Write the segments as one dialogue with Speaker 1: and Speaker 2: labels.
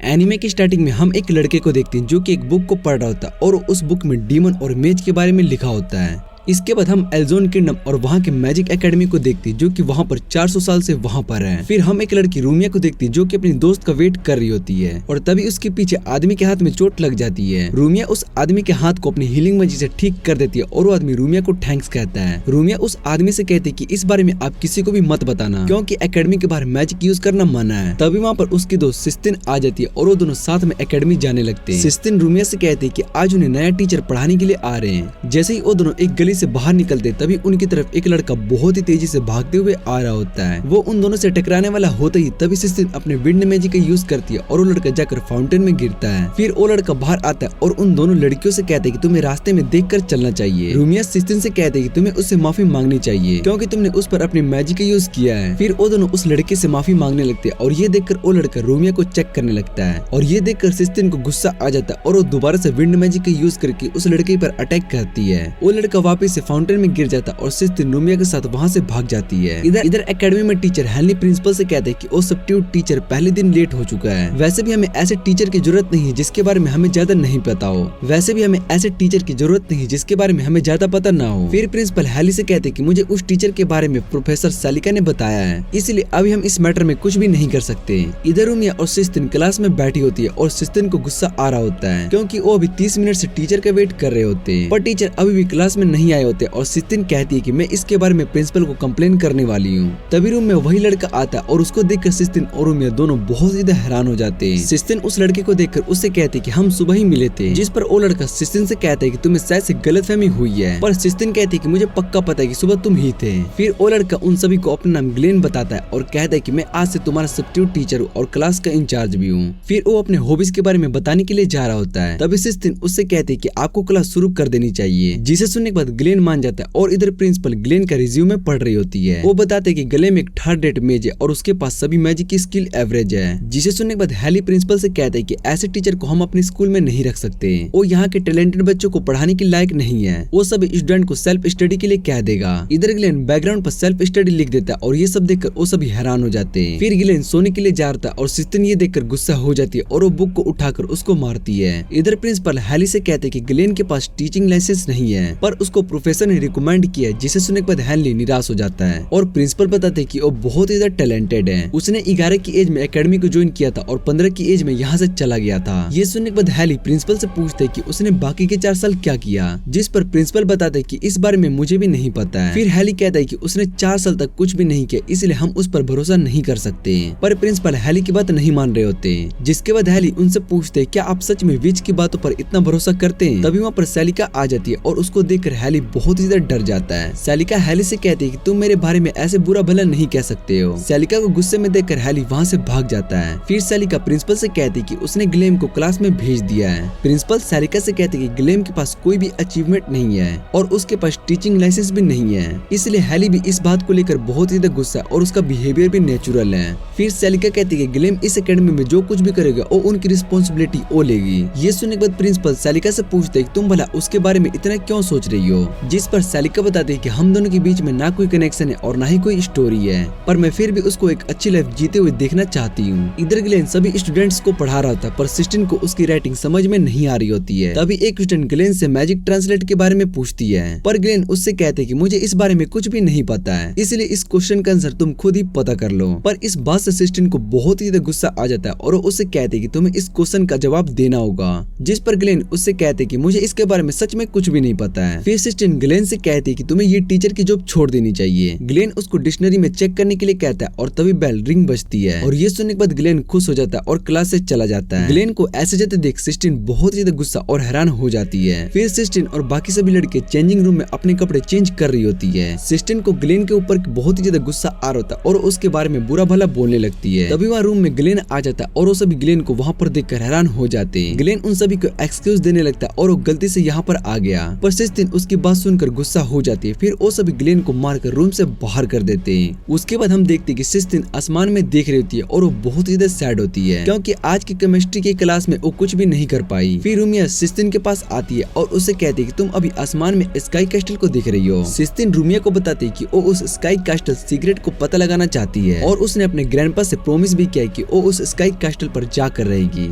Speaker 1: Anime की starting में हम एक लड़के को देखते हैं जो कि एक बुक को पढ़ रहा होता है और उस बुक में डीमन और मेज के बारे में लिखा होता है। इसके बाद हम एल्जोन किंगडम और वहाँ के मैजिक एकेडमी को देखते हैं जो कि वहाँ पर 400 साल से वहाँ पर है। फिर हम एक लड़की रूमिया को देखते हैं जो कि अपनी दोस्त का वेट कर रही होती है और तभी उसके पीछे आदमी के हाथ में चोट लग जाती है। रूमिया उस आदमी के हाथ को अपनी हीलिंग मैजिक से ठीक कर देती है और वो आदमी रूमिया को थैंक्स कहता है। रूमिया उस आदमी से कहती है कि इस बारे में आप किसी को भी मत बताना क्योंकि एकेडमी के बाहर मैजिक यूज करना मना है। तभी वहाँ पर उसकी दोस्त सिस्टिन आ जाती है और वो दोनों साथ में एकेडमी जाने लगते हैं। सिस्टिन रूमिया से कहती है कि आज उन्हें नया टीचर पढ़ाने के लिए आ रहे हैं। जैसे ही वो दोनों एक गली से बाहर निकलते तभी उनकी तरफ एक लड़का बहुत ही तेजी से भागते हुए आ रहा होता है। वो उन दोनों से टकराने वाला होते ही तभी सिस्टिन अपने विंड मैजिक का यूज करती है और वो लड़का जाकर फाउंटेन में गिरता है। फिर वो लड़का बाहर आता है और उन दोनों लड़कियों से कहता है कि तुम्हें रास्ते में देखकर चलना चाहिए। रूमिया सिस्टिन से कहते हैं कि तुम्हें उससे माफी मांगनी चाहिए क्योंकि तुमने उस पर अपने मैजिक का यूज किया है। फिर वो दोनों उस लड़के से माफी मांगने लगते हैं और ये देखकर वो लड़का रूमिया को चेक करने लगता है और ये देखकर सिस्टिन को गुस्सा आ जाता है और वो दोबारा से विंड मैजिक का यूज करके उस लड़के पर अटैक करती है। वो लड़का वापस से फाउंटेन में गिर जाता है और सिस्टिन रूमिया के साथ वहाँ से भाग जाती है। इधर एकेडमी में टीचर हेनली प्रिंसिपल से कहते हैं कि वो सब्स्टिट्यूट टीचर पहले दिन लेट हो चुका है। वैसे भी हमें ऐसे टीचर की जरूरत नहीं है जिसके बारे में हमें ज्यादा नहीं पता हो। वैसे भी हमें ऐसे टीचर की जरूरत नहीं जिसके बारे में हमें ज्यादा पता ना हो। फिर प्रिंसिपल हेनली से कहते हैं कि मुझे उस टीचर के बारे में प्रोफेसर सालिका ने बताया है, इसलिए अभी हम इस मैटर में कुछ भी नहीं कर सकते। इधर रूमिया और सिस्टिन क्लास में बैठी होती है और सिस्टिन को गुस्सा आ रहा होता है क्योंकि वो अभी 30 मिनट से टीचर का वेट कर रहे होते हैं पर टीचर अभी भी क्लास में नहीं आए होते और सिस्टिन कहती है कि मैं इसके बारे में प्रिंसिपल को कंप्लेन करने वाली हूँ। तभी रूम में वही लड़का आता है और उसको देखकर सिस्टिन और रूमिया दोनों बहुत ज्यादा हैरान हो जाते हैं। सिस्टिन उस लड़के को देखकर उससे कहती है कि हम सुबह ही मिले थे, जिस पर वो लड़का सिस्टिन से कहता है कि तुम्हें शायद से गलतफहमी हुई है, पर सिस्टिन कहती है कि मुझे पक्का पता है कि सुबह तुम ही थे। फिर वो लड़का उन सभी को अपना नाम ग्लेन बताता है और कहता है कि मैं आज से तुम्हारा सब्स्टिट्यूट टीचर हूँ और क्लास का इंचार्ज भी हूँ। फिर वो अपने हॉबीज के बारे में बताने के लिए जा रहा होता है। तभी सिस्टिन उससे कहती है कि आपको क्लास शुरू कर देनी चाहिए, जिसे सुनने के बाद ग्लेन मान जाता है और इधर प्रिंसिपल ग्लेन का रिज्यूमे पढ़ रही होती है। वो बताते हैं कि गले में एक थर्ड रेट मेज है और उसके पास सभी मैजिक की स्किल एवरेज है, जिसे सुनने के बाद हेली प्रिंसिपल से कहते हैं कि ऐसे टीचर को हम अपने स्कूल में नहीं रख सकते। वो यहाँ के टैलेंटेड बच्चों को पढ़ाने के लायक नहीं है, वो सभी स्टूडेंट को सेल्फ स्टडी के लिए कह देगा। इधर ग्लेन बैकग्राउंड पर सेल्फ स्टडी लिख देता है और ये सब देखकर वो सभी हैरान हो जाते हैं। फिर ग्लेन सोने के लिए जा रहा था और सिस्टिन ये देखकर गुस्सा हो जाती है और वो बुक को उठाकर उसको मारती है। इधर प्रिंसिपल हेली से कहते हैं कि ग्लेन के पास टीचिंग लाइसेंस नहीं है पर उसको प्रोफेसर ने रिकमेंड किया है, जिसे सुनने के बाद हेली निराश हो जाता है और प्रिंसिपल बताते हैं कि वो बहुत ही ज्यादा टैलेंटेड है। उसने 11 की एज में एकेडमी को ज्वाइन किया था और 15 की एज में यहाँ से चला गया था। ये सुनने के बाद हेली प्रिंसिपल से पूछते हैं कि उसने बाकी के 4 साल क्या किया, जिस पर प्रिंसिपल बताते हैं कि इस बारे में मुझे भी नहीं पता है। फिर हेली कहता है कि उसने 4 साल तक कुछ भी नहीं किया, इसलिए हम उस पर भरोसा नहीं कर सकते। पर प्रिंसिपल हेली की बात नहीं मान रहे होते, जिसके बाद हेली उनसे पूछते हैं क्या आप सच में विच की बातों पर इतना भरोसा करते हैं। तभी वहाँ पर सैलिका आ जाती है और उसको देखकर हेली बहुत ही ज्यादा डर जाता है। सैलिका हेली से कहती है कि तुम मेरे बारे में ऐसे बुरा भला नहीं कह सकते हो। सैलिका को गुस्से में देखकर हेली वहाँ से भाग जाता है। फिर सैलिका प्रिंसिपल से कहती है कि उसने ग्लेम को क्लास में भेज दिया है। प्रिंसिपल सैलिका से कहती है कि ग्लेम के पास कोई भी अचीवमेंट नहीं है और उसके पास टीचिंग लाइसेंस भी नहीं है, इसलिए हेली भी इस बात को लेकर बहुत ही ज्यादा गुस्सा और उसका बिहेवियर भी नेचुरल है। फिर सैलिका कहती है कि ग्लेम इस एकेडमी में जो कुछ भी करेगा वो उनकी रिस्पॉन्सिबिलिटी वो लेगी। ये सुनने के बाद प्रिंसिपल सैलिका से पूछते हैं कि तुम भला उसके बारे में इतना क्यों सोच रही हो, जिस पर सैलिका बताती है कि हम दोनों के बीच में ना कोई कनेक्शन है और ना ही कोई स्टोरी है, पर मैं फिर भी उसको एक अच्छी लाइफ जीते हुए देखना चाहती हूँ। इधर ग्लेन सभी स्टूडेंट्स को पढ़ा रहा था पर सिस्टिन को उसकी राइटिंग समझ में नहीं आ रही होती है। तभी एक स्टूडेंट ग्लेन से मैजिक ट्रांसलेट के बारे में पूछती है, पर ग्लेन उससे कहते हैं कि मुझे इस बारे में कुछ भी नहीं पता है, इसलिए इस क्वेश्चन का आंसर तुम खुद ही पता कर लो। पर इस बात से सिस्टिन को बहुत ही ज्यादा गुस्सा आ जाता है और वो उससे कहते हैं कि तुम्हें इस क्वेश्चन का जवाब देना होगा, जिस पर ग्लेन उससे कहते हैं कि मुझे इसके बारे में सच में कुछ भी नहीं पता है। फिर सिस्टिन ग्लेन से कहती है कि तुम्हें ये टीचर की जॉब छोड़ देनी चाहिए। ग्लेन उसको डिक्शनरी में चेक करने के लिए कहता है और तभी बेल रिंग बजती है और ये सुनने के बाद ग्लेन खुश हो जाता है और क्लास से चला जाता है। ग्लेन को ऐसे जाते देख सिस्टिन बहुत ज्यादा गुस्सा और हैरान हो जाती है। फिर सिस्टिन और बाकी सभी लड़के चेंजिंग रूम में अपने कपड़े चेंज कर रही होती है। सिस्टिन को ग्लेन के ऊपर बहुत ही ज्यादा गुस्सा आ रहा होता है और उसके बारे में बुरा भला बोलने लगती है। तभी वहाँ रूम में ग्लेन आ जाता है और वो सभी ग्लेन को वहाँ पर देखकर हैरान हो जाते हैं। ग्लेन उन सभी को एक्सक्यूज देने लगता है और वो गलती से यहाँ पर आ गया, पर सिस्टिन उसकी बात सुनकर गुस्सा हो जाती है। फिर वो सभी ग्लेन को मारकर रूम से बाहर कर देते हैं। उसके बाद हम देखते हैं कि सिस्टिन आसमान में देख रही होती है और वो बहुत ज्यादा सैड होती है क्योंकि आज की केमिस्ट्री की क्लास में वो कुछ भी नहीं कर पाई। फिर रूमिया सिस्टिन के पास आती है और उसे कहती है कि तुम अभी आसमान में स्काई कैस्टल को देख रही हो। सिस्टिन रूमिया को बताती है कि वो उस स्काई कैस्टल सीक्रेट को पता लगाना चाहती है और उसने अपने ग्रैंडपा से प्रॉमिस भी किया है कि वो उस स्काई कैस्टल पर जाकर रहेगी,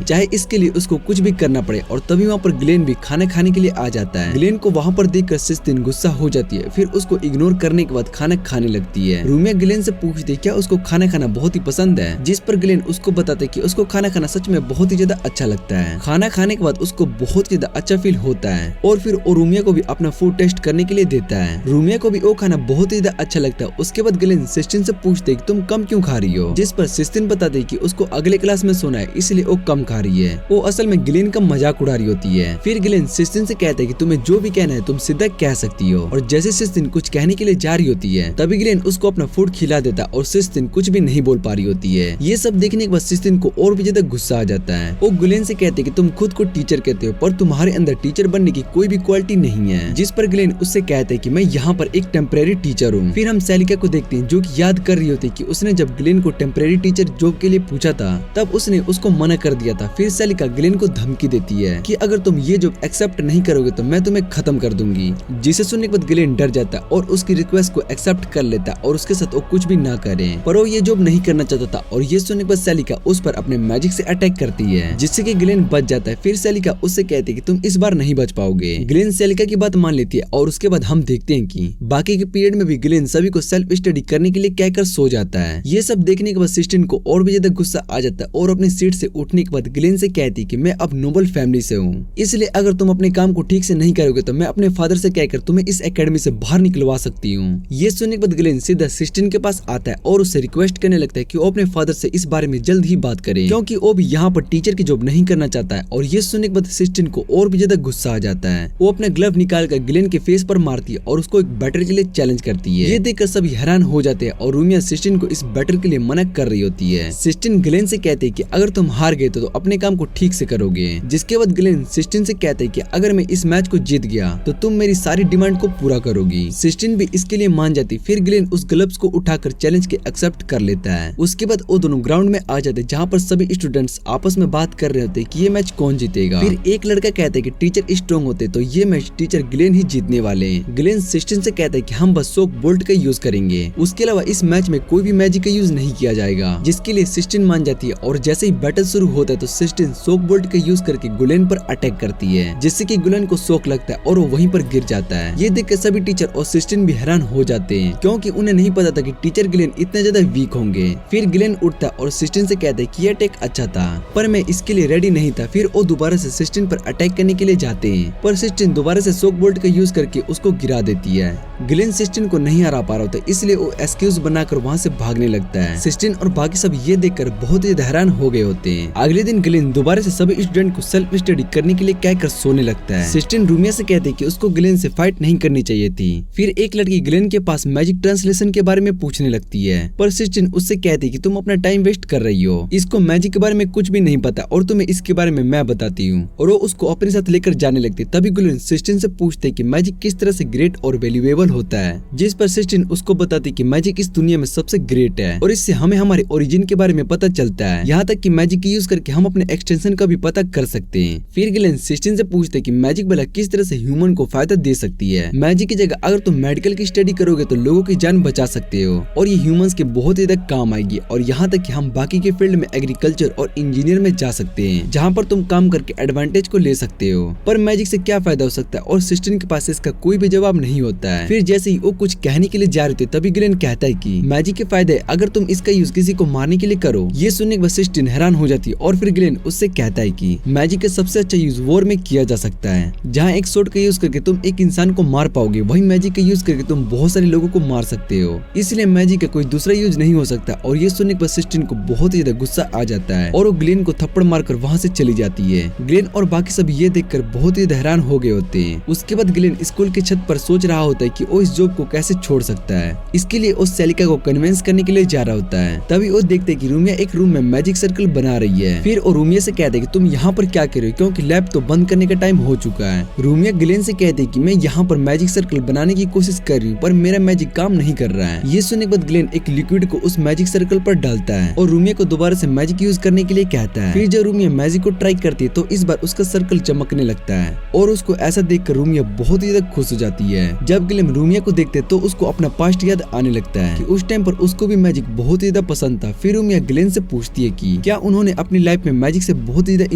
Speaker 1: चाहे इसके लिए उसको कुछ भी करना पड़े। और तभी वहाँ पर ग्लेन भी खाना खाने के लिए आ जाता है। ग्लेन को वहाँ पर देखकर सिस्टिन गुस्सा हो जाती है, फिर उसको इग्नोर करने के बाद खाना खाने लगती है। रूमिया ग्लेन से पूछती है क्या उसको खाना खाना बहुत ही पसंद है, जिस पर ग्लेन उसको बताते कि उसको खाना खाना सच में बहुत ही ज्यादा अच्छा लगता है। खाना खाने के बाद उसको बहुत ज्यादा अच्छा फील होता है और फिर वो रूमिया को भी अपना फूड टेस्ट करने के लिए देता है। रूमिया को भी वो खाना बहुत ही ज्यादा अच्छा लगता है। उसके बाद ग्लेन सिस्टिन से पूछते है कि तुम कम क्यों खा रही हो, जिस पर सिस्टिन बताते कि उसको अगले क्लास में सोना है इसलिए वो कम खा रही है। वो असल में ग्लेन का मजाक उड़ा रही होती है। फिर ग्लेन सिस्टिन से कहते है कि तुम्हें जो भी कहना है तुम सीधा कह सकती हो। और जैसे सिस्टिन कुछ कहने के लिए जा रही होती है तभी ग्लेन उसको अपना फूड खिला देता और सिस्टिन कुछ भी नहीं बोल पा रही होती है। ये सब देखने के बाद सिस्टिन को और भी ज्यादा गुस्सा आ जाता है। वो ग्लेन से कहते कि तुम खुद को टीचर कहते हो पर तुम्हारे अंदर टीचर बनने की कोई भी क्वालिटी नहीं है, जिस पर ग्लेन उससे कहते हैं कि मैं यहाँ पर एक टेम्परेरी टीचर हूँ। फिर हम सेलिका को देखते हैं जो कि याद कर रही होती है कि उसने जब ग्लेन को टेम्परेरी टीचर जॉब के लिए पूछा था तब उसने उसको मना कर दिया था। फिर सेलिका ग्लेन को धमकी देती है कि अगर तुम ये जॉब एक्सेप्ट नहीं करोगे तो मैं तुम्हें खत्म कर दूंगी, जिसे सुनने के बाद ग्लेन डर जाता है और उसकी रिक्वेस्ट को एक्सेप्ट कर लेता और उसके साथ वो कुछ भी ना करे। पर वो ये जॉब नहीं करना चाहता था और ये सुनने के बाद सेलिका उस पर अपने मैजिक से अटैक करती है जिससे कि ग्लेन बच जाता है। फिर सेलिका उससे कहती है कि तुम इस बार नहीं बच पाओगे। ग्लेन सेलिका की बात मान लेती है और उसके बाद हम देखते हैं कि बाकी के पीरियड में भी ग्लेन सभी को सेल्फ स्टडी करने के लिए कहकर सो जाता है। ये सब देखने के बाद सिस्टिन को और भी ज्यादा गुस्सा आ जाता है और अपनी सीट से उठने के बाद ग्लेन से कहती है कि मैं अब नोबल फैमिली से हूँ, इसलिए अगर तुम अपने काम को ठीक से नहीं करोगे तो मैं अपने फादर से कहकर तुम्हें इस एकेडमी से बाहर निकलवा सकती हूँ। ये सुनने के बाद ग्लेन सीधा सिस्टिन के पास आता है और उससे रिक्वेस्ट करने लगता है कि वो अपने फादर से इस बारे में जल्द ही बात करे क्योंकि वो भी यहाँ पर टीचर की जॉब नहीं करना चाहता है। और ये सुनने के बाद सिस्टिन को और भी ज्यादा गुस्सा आ जाता है। वो अपना ग्लव निकाल कर ग्लेन के फेस पर मारती है और उसको एक बैटल के लिए चैलेंज करती है। ये देखकर सभी हैरान हो जाते हैं और रूमिया सिस्टिन को इस बैटल के लिए मना कर रही होती है। सिस्टिन ग्लेन से कहते हैं कि अगर तुम हार गए तो अपने काम को ठीक से करोगे, जिसके बाद ग्लेन सिस्टिन से कहते हैं कि अगर मैं इस मैच को जीत गया तो तुम मेरी सारी डिमांड को पूरा करोगी। सिस्टिन भी इसके लिए मान जाती। फिर ग्लेन उस ग्लव्स को उठाकर चैलेंज के एक्सेप्ट कर लेता है। उसके बाद वो दोनों ग्राउंड में आ जाते जहाँ पर सभी स्टूडेंट्स आपस में बात कर रहे होते कि ये मैच कौन जीतेगा। फिर एक लड़का कहता है कि टीचर स्ट्रॉन्ग होते तो ये मैच टीचर ग्लेन ही जीतने वाले हैं। ग्लेन सिस्टिन से कहता है कि हम बस सोक बोल्ट का यूज करेंगे, उसके अलावा इस मैच में कोई भी मैजिक का यूज नहीं किया जाएगा, जिसके लिए सिस्टिन मान जाती है। और जैसे ही बैटल शुरू होता है तो सिस्टिन सोक बोल्ट का यूज करके ग्लेन पर अटैक करती है, जिससे कि ग्लेन को शॉक लगता है और वो वहीं पर गिर जाता है। ये देखकर सभी टीचर और सिस्टिन भी हैरान हो जाते हैं क्योंकि उन्हें नहीं पता था कि टीचर ग्लेन इतने ज्यादा वीक होंगे। फिर ग्लेन उठता और सिस्टिन से कहता है कि यह अटैक अच्छा था पर मैं इसके लिए रेडी नहीं था। फिर वो दोबारा से सिस्टिन पर अटैक करने के लिए जाते हैं पर सिस्टिन दोबारा से शॉक बोल्ट का यूज करके उसको गिरा देती है। ग्लेन सिस्टिन को नहीं हरा पा रहा होता इसलिए वो एक्सक्यूज बनाकर वहाँ से भागने लगता है। सिस्टिन और बाकी सब ये देखकर बहुत ही हैरान हो गए होते हैं। अगले दिन ग्लेन दोबारा से सभी स्टूडेंट को सेल्फ स्टडी करने के लिए कहकर सोने लगता है। सिस्टिन रूमिया से कहते हैं कि उसको ग्लेन से फाइट नहीं करनी चाहिए थी। फिर एक लड़की ग्लेन के पास मैजिक ट्रांसलेशन के बारे में पूछने लगती है पर सिस्टिन उससे कहती है कि तुम अपना टाइम वेस्ट कर रही हो, इसको मैजिक के बारे में कुछ भी नहीं पता और तुम्हें इसके बारे में मैं बताती हूँ। और वो उसको अपने साथ लेकर जाने लगती। तभी ग्लेन सिस्टिन से पूछते कि मैजिक किस तरह से ग्रेट और वैल्यूएबल होता है, जिस पर सिस्टिन उसको बताती कि मैजिक इस दुनिया में सबसे ग्रेट है और इससे हमें हमारे ओरिजिन के बारे में पता चलता है, यहाँ तक कि मैजिक की यूज करके हम अपने एक्सटेंशन का भी पता कर सकते हैं। फिर ग्लेन सिस्टिन से पूछते कि मैजिक भला किस तरह से ह्यूमन को फायदा दे सकती है। मैजिक की जगह अगर तुम मेडिकल की स्टडी करोगे तो लोगों की जान बचा सकते हो और ये ह्यूमंस के बहुत ही ज्यादा काम आएगी। और यहाँ तक कि हम बाकी के फील्ड में एग्रीकल्चर और इंजीनियर में जा सकते हैं जहाँ पर तुम काम करके एडवांटेज को ले सकते हो। पर मैजिक से क्या फायदा हो सकता है और सिस्टिन के पास इसका कोई भी जवाब नहीं होता है। फिर जैसे ही वो कुछ कहने के लिए जा रहे थे तभी ग्लेन कहता है कि मैजिक के फायदे अगर तुम इसका यूज किसी को मारने के लिए करो। ये सुनने के बाद सिस्टिन हैरान हो जाती है और फिर ग्लेन उससे कहता है कि मैजिक का सबसे अच्छा यूज वॉर में किया जा सकता है, जहाँ एक शॉट का यूज करके तुम एक इंसान को मार पाओगे, वही मैजिक का यूज करके तुम बहुत सारे लोगों को मार सकते हो। इसलिए मैजिक का कोई दूसरा यूज नहीं हो सकता। और ये सुनने के बाद सिस्टिन को बहुत ही ज्यादा गुस्सा आ जाता है और वो ग्लेन को थप्पड़ मारकर वहाँ से चली जाती है। ग्लेन और बाकी सब ये देखकर बहुत ही हैरान हो गए होते हैं। उसके बाद ग्लेन स्कूल की छत पर सोच रहा होता है कि वो इस जॉब को कैसे छोड़ सकता है। इसके लिए वो सेलिका को कन्विंस करने के लिए जा रहा होता है। तभी वो देखते हैं कि रूमिया एक रूम में मैजिक सर्कल बना रही है। फिर वो रूमिया से कहते हैं कि तुम यहाँ पर क्या कर रहे हो क्योंकि लैब तो बंद करने का टाइम हो चुका है। रूमिया ग्लेन से कहते हैं कि मैं यहाँ पर मैजिक सर्कल बनाने की कोशिश कर रही हूँ पर मेरा मैजिक काम नहीं कर रहा है। ये सुनने के बाद ग्लेन एक लिक्विड को उस मैजिक सर्कल पर डालता है और रूमिया को दोबारा से मैजिक यूज करने के लिए कहता है। फिर जब रूमिया मैजिक को ट्राई करती है तो इस बार उसका सर्कल चमकने लगता है और उसको ऐसा देखकर रूमिया बहुत ही ज्यादा खुश हो जाती है। जब ग्लेन रूमिया को देखते तो उसको अपना पास्ट याद आने लगता है कि उस टाइम पर उसको भी मैजिक बहुत ही ज्यादा पसंद था। फिर रूमिया ग्लेन से पूछती है कि क्या उन्होंने अपनी लाइफ में मैजिक से बहुत ही ज्यादा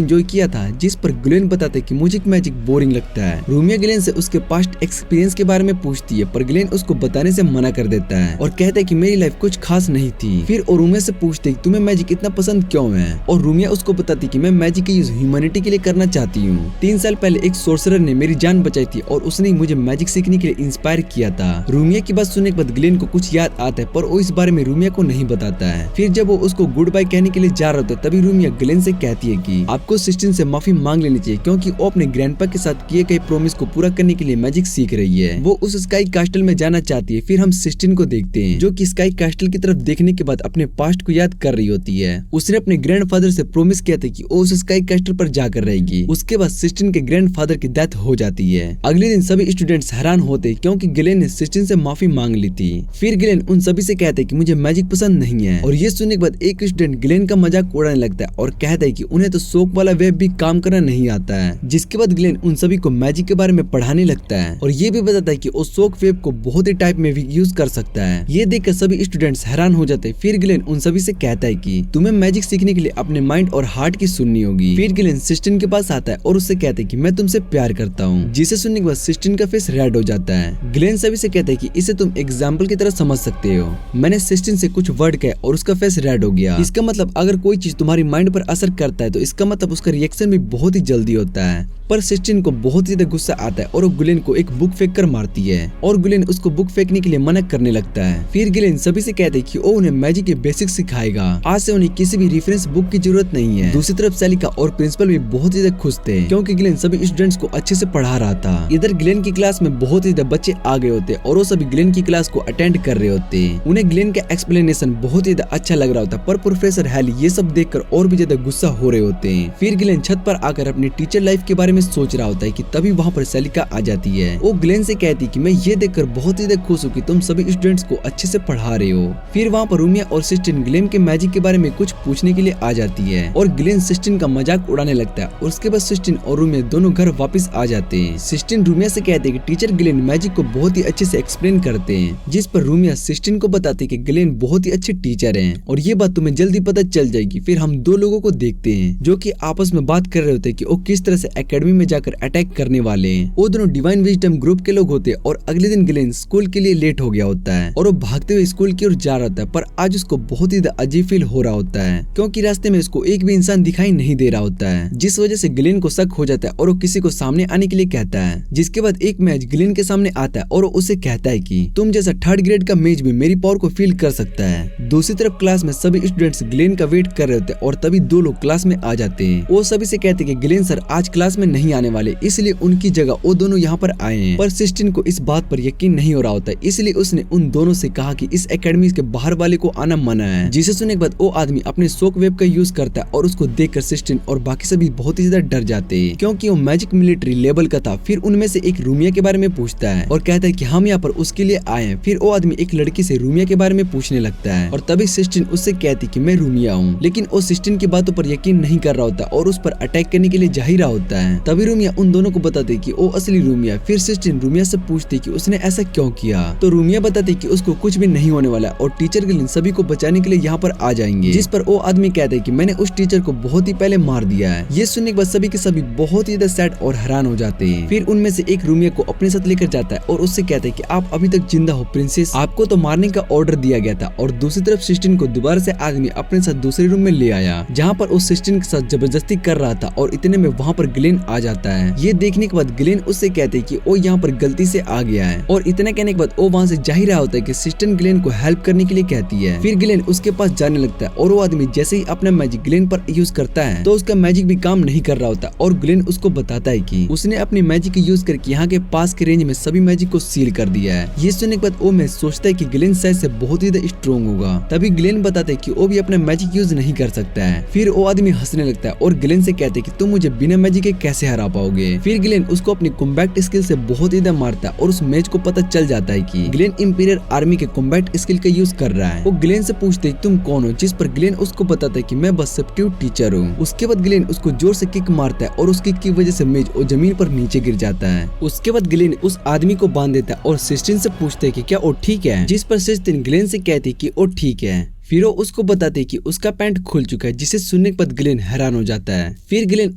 Speaker 1: एंजॉय किया था, जिस पर ग्लेन बताते कि मुझे मैजिक बोरिंग लगता है। रूमिया ग्लेन से उसके पास्ट एक्सपीरियंस के बारे में पूछती है पर ग्लेन उसको बताने से मना कर देता है और कहता है कि मेरी लाइफ कुछ खास नहीं थी। फिर और रूमिया से पूछते कि तुम्हें मैजिक इतना पसंद क्यों है और रूमिया उसको बताती कि मैं मैजिक का यूज ह्यूमैनिटी के लिए करना चाहती हूँ। 3 साल पहले एक सोर्सरर ने मेरी जान बचाई थी और उसने मुझे मैजिक सीखने के लिए इंस्पायर किया था। रूमिया की बात सुनने के बाद ग्लेन को कुछ याद आता है पर वो इस बारे में रूमिया को नहीं बताता है। फिर जब वो उसको गुड बाय कहने के लिए जा रहा होता है तभी रूमिया ग्लेन से कहती है कि आपको सिस्टिन से माफी मांग लेनी चाहिए क्योंकि वो अपने ग्रैंडपा के साथ किए गए प्रॉमिस को पूरा करने के लिए मैजिक सीख रही है। वो उस स्काई कैस्टल में जाना चाहती है। फिर हम सिस्टिन को देखते हैं जो कि स्काई कैस्टल की तरफ देखने के बाद अपने पास्ट को याद कर रही होती है। उसने अपने ग्रैंडफादर से प्रॉमिस किया था कि वो उस स्काई कैस्टल पर जाकर रहेगी। उसके बाद सिस्टिन के ग्रैंडफादर की डेथ हो जाती है। अगले दिन सभी स्टूडेंट्स हैरान होते क्योंकि ग्लेन ने सिस्टिन से माफी मांग ली थी। फिर ग्लेन उन सभी से कहते कि मुझे मैजिक पसंद नहीं है और ये सुनने के बाद एक स्टूडेंट ग्लेन का मजाक उड़ाने लगता है और कहता है कि उन्हें तो सोक वाला वेब भी काम करना नहीं आता है। जिसके बाद ग्लेन उन सभी को मैजिक के बारे में पढ़ाने लगता है और ये भी बताता है कि वो सोक वेब को बहुत ही टाइप में भी यूज कर सकता है। ये देखकर सभी स्टूडेंट्स हैरान हो जाते हैं। फिर ग्लेन उन सभी से कहता है कि तुम्हें मैजिक सीखने के लिए अपने माइंड और हार्ट की सुननी होगी। फिर ग्लेन सिस्टिन के पास आता है और उससे कहता है कि मैं तुमसे प्यार करता हूँ, जिसे सुनने के बाद सिस्टिन का फेस रेड हो जाता है। ग्लेन सभी से कहता है कि इसे तुम एग्जाम्पल की तरह समझ सकते हो। मैंने सिस्टिन से कुछ वर्ड कहे और उसका फेस रेड हो गया। इसका मतलब अगर कोई चीज तुम्हारी माइंड पर असर करता है तो इसका मतलब उसका रिएक्शन भी बहुत ही जल्दी होता है। पर सिस्टिन को बहुत ही ज्यादा गुस्सा आता है और वो ग्लेन को एक बुक फेंक कर मारती है और ग्लेन उसको बुक फेंकने के लिए मना करने लगता है। फिर ग्लेन सभी से कहते हैं कि वो उन्हें मैजिक के बेसिक्स सिखाएगा। आज से उन्हें किसी भी रेफरेंस बुक की जरूरत नहीं है। दूसरी तरफ सेलिका और प्रिंसिपल भी बहुत ही ज्यादा खुश थे क्योंकि ग्लेन सभी स्टूडेंट्स को अच्छे से पढ़ा रहा था। इधर ग्लेन की क्लास में बहुत ही ज्यादा बच्चे आ गए होते और वो सभी ग्लेन की क्लास को अटेंड कर रहे होते। उन्हें ग्लेन का एक्सप्लेनेशन बहुत ही ज्यादा अच्छा लग रहा होता पर प्रोफेसर हैली ये सब देखकर और भी ज्यादा गुस्सा हो रहे होते हैं। फिर ग्लेन छत पर आकर अपनी टीचर लाइफ के बारे में सोच रहा होता है कि तभी वहाँ पर सेलिका आ जाती है। वो ग्लेन से कहती कि मैं ये देखकर बहुत ही ज्यादा खुश हूँ कि तुम सभी स्टूडेंट्स को अच्छे से पढ़ा रहे हो। फिर वहाँ पर रूमिया और सिस्टिन ग्लेन के मैजिक के बारे में कुछ पूछने के लिए आ जाती है और ग्लेन सिस्टिन का मजाक उड़ाने लगता है और उसके बाद सिस्टिन और रूमिया दोनों घर वापस आ जाते हैं। सिस्टिन रूमिया से कहते हैं कि टीचर ग्लेन मैजिक को बहुत ही अच्छे से एक्सप्लेन करते हैं, जिस पर रूमिया सिस्टिन को बताते हैं कि ग्लेन बहुत ही अच्छे टीचर हैं और ये बात तुम्हें जल्दी पता चल जाएगी। फिर हम दो लोगों को देखते हैं जो कि आपस में बात कर रहे होते हैं कि वो किस तरह से एकेडमी में जाकर अटैक करने वाले हैं। वो दोनों डिवाइन विजडम ग्रुप के लोग होते हैं और अगले दिन ग्लेन स्कूल के लिए लेट हो गया होता है और वो भागते हुए स्कूल की ओर जा रहा होता है। पर आज उसको बहुत ही अजीब फील हो रहा होता है क्योंकि रास्ते में उसको एक भी इंसान दिखाई नहीं दे रहा होता है, जिस वजह से ग्लेन को शक हो जाता है और वो किसी को सामने आने के लिए कहता है। जिसके बाद एक मैच ग्लेन के सामने आता है और वो उसे कहता है कि तुम जैसा 3rd ग्रेड का मैच भी मेरी पावर को फील कर सकता है। दूसरी तरफ क्लास में सभी स्टूडेंट्स ग्लेन का वेट कर रहे होते हैं और तभी दो लोग क्लास में आ जाते हैं। वो सभी से कहते हैं कि ग्लेन सर आज क्लास में नहीं आने वाले, इसलिए उनकी जगह वो दोनों यहाँ पर आए हैं। पर सिस्टिन को इस बात पर यकीन नहीं हो रहा होता है, इसलिए उसने उन दोनों से कहा कि इस एकेडमी के बाहर वाले को आना मना है। जिसे सुनने के बाद वो आदमी अपने शॉक वेब का यूज करता है और उसको देखकर सिस्टिन और बाकी सभी बहुत ही ज्यादा डर जाते हैं क्योंकि वो मैजिक मिलिट्री लेवल का था। फिर उनमें से एक रूमिया के बारे में पूछता है और कहता है कि हम यहाँ पर उसके लिए आए हैं। फिर वो आदमी एक लड़की से रूमिया के बारे में पूछने लगता है और तभी सिस्टिन उससे कहती कि मैं रूमिया हूँ, लेकिन वो सिस्टिन की बातों पर यकीन नहीं कर रहा होता और उस पर अटैक करने के लिए जा ही रहा होता है। तभी रूमिया उन दोनों को बताती कि वो असली रूमिया। फिर सिस्टिन रूमिया से पूछती कि उसने ऐसा क्यों किया, तो रूमिया बताती कि उसको कुछ भी नहीं होने वाला और टीचर ग्लेन सभी को बचाने के लिए यहाँ पर आ जाएंगे। जिस पर वो आदमी कहता है कि मैंने उस टीचर को बहुत ही पहले मार दिया है। ये सुनने के बाद सभी के सभी बहुत ही ज्यादा सैड और हैरान हो जाते हैं। फिर उनमें से एक रूमिया को अपने साथ लेकर जाता है और उससे कहता है कि आप अभी तक जिंदा हो प्रिंसेस, आपको तो मारने का ऑर्डर दिया गया था। और दूसरी तरफ सिस्टिन को दोबारा से आदमी अपने साथ दूसरे रूम में ले आया जहाँ पर उस सिस्टिन के साथ जबरदस्ती कर रहा था और इतने में वहाँ पर ग्लेन आ जाता है। ये देखने के बाद ग्लेन उससे कहते हैं कि वो यहाँ पर गलती से आ गया है और इतना कहने के बाद वो वहाँ से जा ही रहा होता है कि सिस्टिन ग्लेन को हेल्प करने के लिए कहती है। फिर ग्लेन उसके पास जाने लगता है और वो आदमी जैसे ही अपना मैजिक ग्लेन पर यूज करता है तो उसका मैजिक भी काम नहीं कर रहा होता और ग्लेन उसको बताता है कि उसने अपनी मैजिक यूज करके यहाँ के पास के रेंज में सभी मैजिक को सील कर दिया है। ये सुनने के बाद वो मैं सोचता है कि ग्लेन शायद से बहुत ही स्ट्रॉन्ग होगा। तभी ग्लेन बताता है कि वो भी अपना मैजिक यूज नहीं कर सकता है। फिर वो आदमी हंसने लगता है और ग्लेन से कहते हैं कि तुम मुझे बिना मैजिक के कैसे हरा पाओगे। फिर ग्लेन उसको अपनी कॉम्बैक्ट कॉम्बैट स्किल से बहुत ज्यादा मारता है और उस मेज को पता चल जाता है कि ग्लेन इंपीरियर आर्मी के कॉम्बैट स्किल का यूज कर रहा है। वो ग्लेन से पूछते तुम कौन हो, जिस पर ग्लेन उसको बताता है कि मैं बस सब्स्टिट्यूट टीचर हूँ। उसके बाद ग्लेन उसको जोर से किक मारता है और उस किक की वजह से मेज और जमीन पर नीचे गिर जाता है। उसके बाद ग्लेन उस आदमी को बांध देता है और सिस्टिन से पूछते है कि क्या वो ठीक है, जिस पर सिस्टिन ग्लेन से कहती कि वो ठीक है। फिर वो उसको बताते कि उसका पैंट खुल चुका है, जिसे सुनने के बाद ग्लेन हैरान हो जाता है। फिर ग्लेन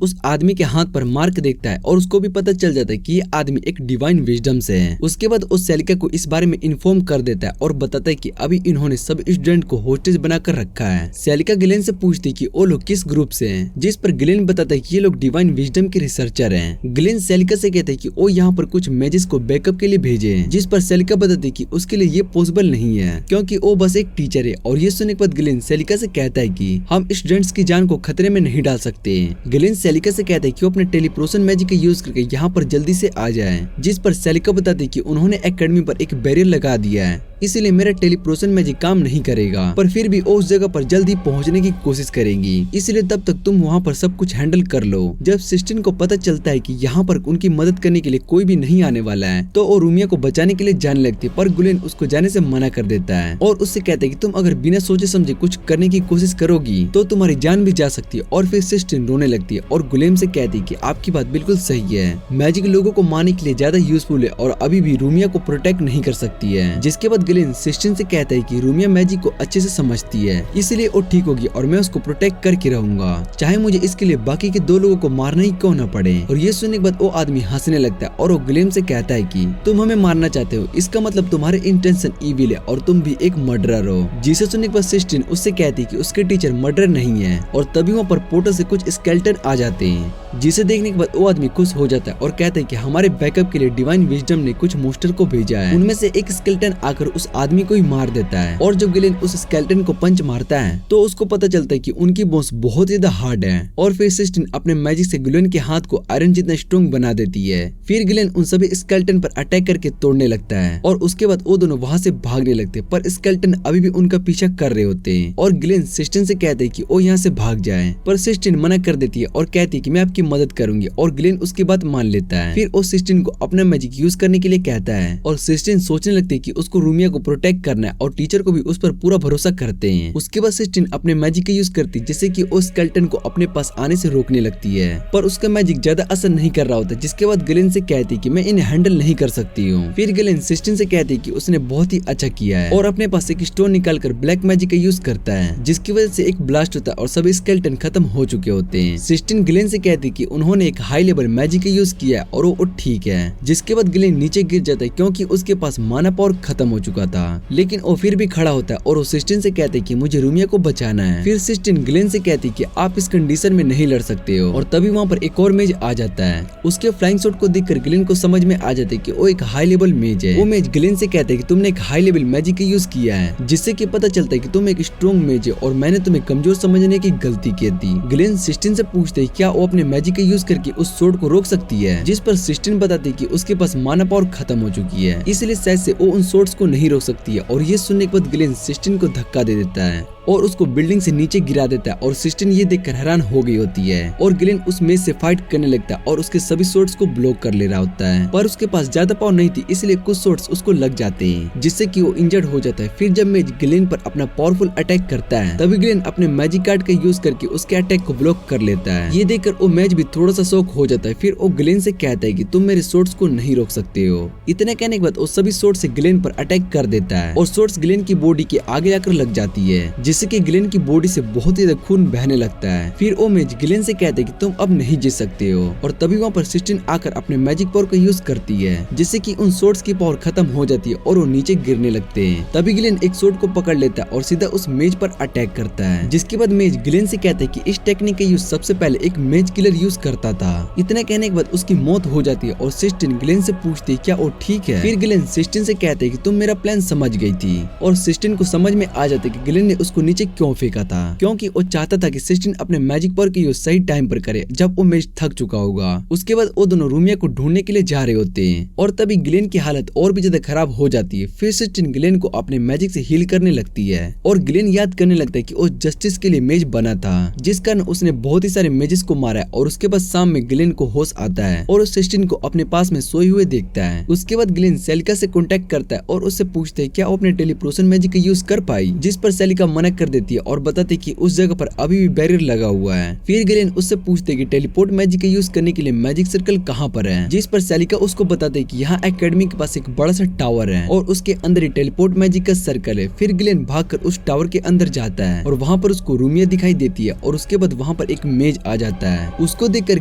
Speaker 1: उस आदमी के हाथ पर मार्क देखता है और उसको भी पता चल जाता है कि ये आदमी एक डिवाइन विजडम से है। उसके बाद उस सेलिका को इस बारे में इन्फॉर्म कर देता है और बताता है कि अभी इन्होंने सब स्टूडेंट को होस्टेज बनाकर रखा है। सेलिका ग्लेन से पूछती है कि वो लोग किस ग्रुप से हैं, जिस पर ग्लेन बताता है कि ये लोग डिवाइन विजडम के रिसर्चर हैं। ग्लेन सेलिका से कहता है कि वो यहाँ पर कुछ मैजेस को बैकअप के लिए भेजे हैं, जिस पर सेलिका बताती है कि उसके लिए ये पॉसिबल नहीं है क्योंकि वो बस एक टीचर है। और ये सुनने के बाद ग्लेन सेलिका से कहता है कि हम स्टूडेंट्स की जान को खतरे में नहीं डाल सकते। ग्लेन सेलिका से कहता है कि वो अपने टेलीपोर्शन मैजिक का यूज करके यहाँ पर जल्दी से आ जाए, जिस पर सेलिका बताती है कि उन्होंने एकेडमी पर एक बैरियर लगा दिया है, इसलिए मेरा टेलीपोर्शन मैजिक काम नहीं करेगा, पर फिर भी उस जगह पर जल्दी पहुंचने की कोशिश करेंगी, इसलिए तब तक तुम वहां पर सब कुछ हैंडल कर लो। जब सिस्टिन को पता चलता है कि यहाँ पर उनकी मदद करने के लिए कोई भी नहीं आने वाला है, तो वो रूमिया को बचाने के लिए जाने लगती है, पर ग्लेन उसको जाने से मना कर देता है और उससे कहता है कि तुम अगर बिना सोचे समझे कुछ करने की कोशिश करोगी तो तुम्हारी जान भी जा सकती है। और फिर सिस्टिन रोने लगती है और ग्लेन से कहती है कि आपकी बात बिल्कुल सही है, मैजिक लोगों को मारने के लिए ज्यादा यूजफुल है और अभी भी रूमिया को प्रोटेक्ट नहीं कर सकती है। जिसके बाद ग्लेन सिस्टिन से कहता है कि रूमिया मैजिक को अच्छे से समझती है, इसलिए वो ठीक होगी और मैं उसको प्रोटेक्ट करके रहूंगा, चाहे मुझे इसके लिए बाकी के 2 लोगों को मारना ही क्यों न पड़े। और ये सुनने के बाद वो आदमी हंसने लगता है और वो ग्लेन से कहता है कि तुम हमें मारना चाहते हो, इसका मतलब तुम्हारे इंटेंशन इविल है और तुम भी एक मर्डरर हो। जिसे सुनने के बाद सिस्टिन उससे कहती है कि उसके टीचर मर्डर नहीं है। और तभी वहाँ पर पोर्टल से कुछ स्केलेटन आ जाते हैं, जिसे देखने के बाद वो आदमी खुश हो जाता है और कहता है कि हमारे बैकअप के लिए डिवाइन विजडम ने कुछ मोस्टर को भेजा है। उनमें से एक स्केलेटन आकर उस आदमी को ही मार देता है और जब ग्लेन उस स्केलेटन को पंच मारता है तो उसको पता चलता है कि उनकी बोन्स बहुत ज्यादा हार्ड है। और फिर सिस्टिन अपने मैजिक से ग्लेन के हाथ को आयरन जितना स्ट्रॉन्ग बना देती है। फिर ग्लेन उन सभी स्केलेटन पर अटैक करके तोड़ने लगता है और उसके बाद वो दोनों वहाँ से भागने लगते हैं, पर स्केलेटन अभी भी उनका पीछा कर रहे होते हैं। और ग्लेन सिस्टिन से कहते हैं कि वो यहाँ से भाग जाए, पर सिस्टिन मना कर देती है और कहती है कि मैं आपकी मदद करूंगी। और ग्लेन उसकी बात मान लेता है। फिर वो सिस्टिन को अपना मैजिक यूज करने के लिए कहता है और सिस्टिन सोचने लगती है कि उसको रूमिया को प्रोटेक्ट करना है और टीचर को भी उस पर पूरा भरोसा करते हैं। उसके बाद सिस्टिन अपने मैजिक का यूज करती है, जिससे कि उस स्केलेटन को अपने पास आने से रोकने लगती है, पर उसका मैजिक ज्यादा असर नहीं कर रहा होता। जिसके बाद ग्लेन से कहती है कि मैं इन्हें हैंडल नहीं कर सकती हूँ। फिर ग्लेन सिस्टिन से कहती है कि उसने बहुत ही अच्छा किया है और अपने पास एक स्टोन निकालकर ब्लैक मैजिक का यूज करता है, जिसकी वजह से एक ब्लास्ट होता है और सभी स्केलेटन खत्म हो चुके होते हैं। सिस्टिन ग्लेन से कहती है कि उन्होंने एक हाई लेवल मैजिक का यूज किया है और वो ठीक है। जिसके बाद ग्लेन नीचे गिर जाता है क्योंकि उसके पास माना पावर खत्म हो चुका था, लेकिन वो फिर भी खड़ा होता है और वो सिस्टिन से कहते हैं कि मुझे रूमिया को बचाना है। फिर सिस्टिन ग्लेन से कहती है कि आप इस कंडीशन में नहीं लड़ सकते हो। और तभी वहाँ पर एक और मेज आ जाता है। उसके फ्लाइंग शॉट को देखकर ग्लेन को समझ में आ जाता है कि वो एक हाई लेवल मेज है। वो मेज ग्लेन से कहते हैं कि तुमने एक हाई लेवल मैजिक का यूज किया है, जिससे कि पता चलता है कि तुम एक स्ट्रॉन्ग मेज है और मैंने तुम्हें कमजोर समझने की गलती की थी। ग्लेन सिस्टिन से पूछते हैं क्या वो अपने मैजिक का यूज करके उस शॉट को रोक सकती है, जिस पर सिस्टिन बताती है कि उसके पास माना पावर खत्म हो चुकी है, इसलिए शायद से वो उन शॉट्स को नहीं रोक सकती है। और ये सुनने के बाद ग्लेन सिस्टिन को धक्का दे देता है और उसको बिल्डिंग से नीचे गिरा देता है और सिस्टिन ये देखकर हैरान हो गई होती है। और ग्लेन उस मेज से फाइट करने लगता है और उसके सभी शॉट्स को ब्लॉक कर ले रहा होता है, पर उसके पास ज्यादा पावर नहीं थी, इसलिए कुछ शॉट्स उसको लग जाते हैं, जिससे कि वो इंजर्ड हो जाता है। फिर जब मेज ग्लेन पर अपना पावरफुल अटैक करता है, तभी ग्लेन अपने मैजिक कार्ड का यूज करके उसके अटैक को ब्लॉक कर लेता है। ये देखकर वो मैच भी थोड़ा सा शॉक हो जाता है। फिर वो ग्लेन से कहता है कि तुम मेरे शॉट्स को नहीं रोक सकते हो। इतने कहने के बाद वो सभी शॉट से ग्लेन पर अटैक कर देता है और शॉट्स ग्लेन की बॉडी के आगे आकर लग जाती है, जिससे कि ग्लेन की बॉडी से बहुत ज्यादा खून बहने लगता है। फिर वो मेज ग्लेन से कहते हैं कि तुम अब नहीं जीत सकते हो। और तभी वहाँ पर सिस्टिन आकर अपने मैजिक पावर का यूज करती है, जिससे कि उन शॉट्स की पावर खत्म हो जाती है और वो नीचे गिरने लगते हैं। तभी ग्लेन एक शॉट को पकड़ लेता है और सीधा उस मेज पर अटैक करता है, जिसके बाद मेज ग्लेन से कहता है कि इस टेक्निक का यूज सबसे पहले एक मेज किलर यूज करता था। इतना कहने के बाद उसकी मौत हो जाती है और सिस्टिन ग्लेन से पूछती है क्या वो ठीक है। फिर ग्लेन सिस्टिन से कहते हैं कि तुम मेरा प्लान समझ गई थी। और सिस्टिन को समझ में आ जाता है कि ग्लेन ने उसको नीचे क्यों फेंका था, क्योंकि वो चाहता था कि सिस्टिन अपने मैजिक पावर का यूज सही टाइम पर करे जब वो मेज थक चुका होगा। उसके बाद वो दोनों रूमिया को ढूंढने के लिए जा रहे होते हैं और तभी ग्लेन की हालत और भी ज्यादा खराब हो जाती है। फिर सिस्टिन ग्लेन को अपने मैजिक से हील करने लगती है और ग्लेन याद करने लगता है कि वो जस्टिस के लिए मेज बना था, जिस कारण उसने बहुत ही सारे मेजेस को मारा और उसके बाद शाम में ग्लेन को होश आता है और उस सिस्टीन को अपने पास में सोए हुए देखता है। उसके बाद ग्लेन सेलिका से कांटेक्ट करता है और उससे पूछते है क्या वो अपने टेलीपोर्टेशन मैजिक का यूज कर पाई, जिस पर सेलिका मना कर देती है और बताते कि उस जगह पर अभी भी बैरियर लगा हुआ है। फिर ग्लेन उससे पूछते कि टेलीपोर्ट मैजिक का यूज करने के लिए मैजिक सर्कल कहाँ पर है, जिस पर सेलिका उसको बताते है कि यहाँ एकेडमी के पास एक बड़ा सा टावर है और उसके अंदर ही टेलीपोर्ट मैजिक का सर्कल है। फिर ग्लेन भागकर उस टावर के अंदर जाता है और वहाँ पर उसको रूमिया दिखाई देती है और उसके बाद वहाँ पर एक मेज आ जाता है। उसको देखकर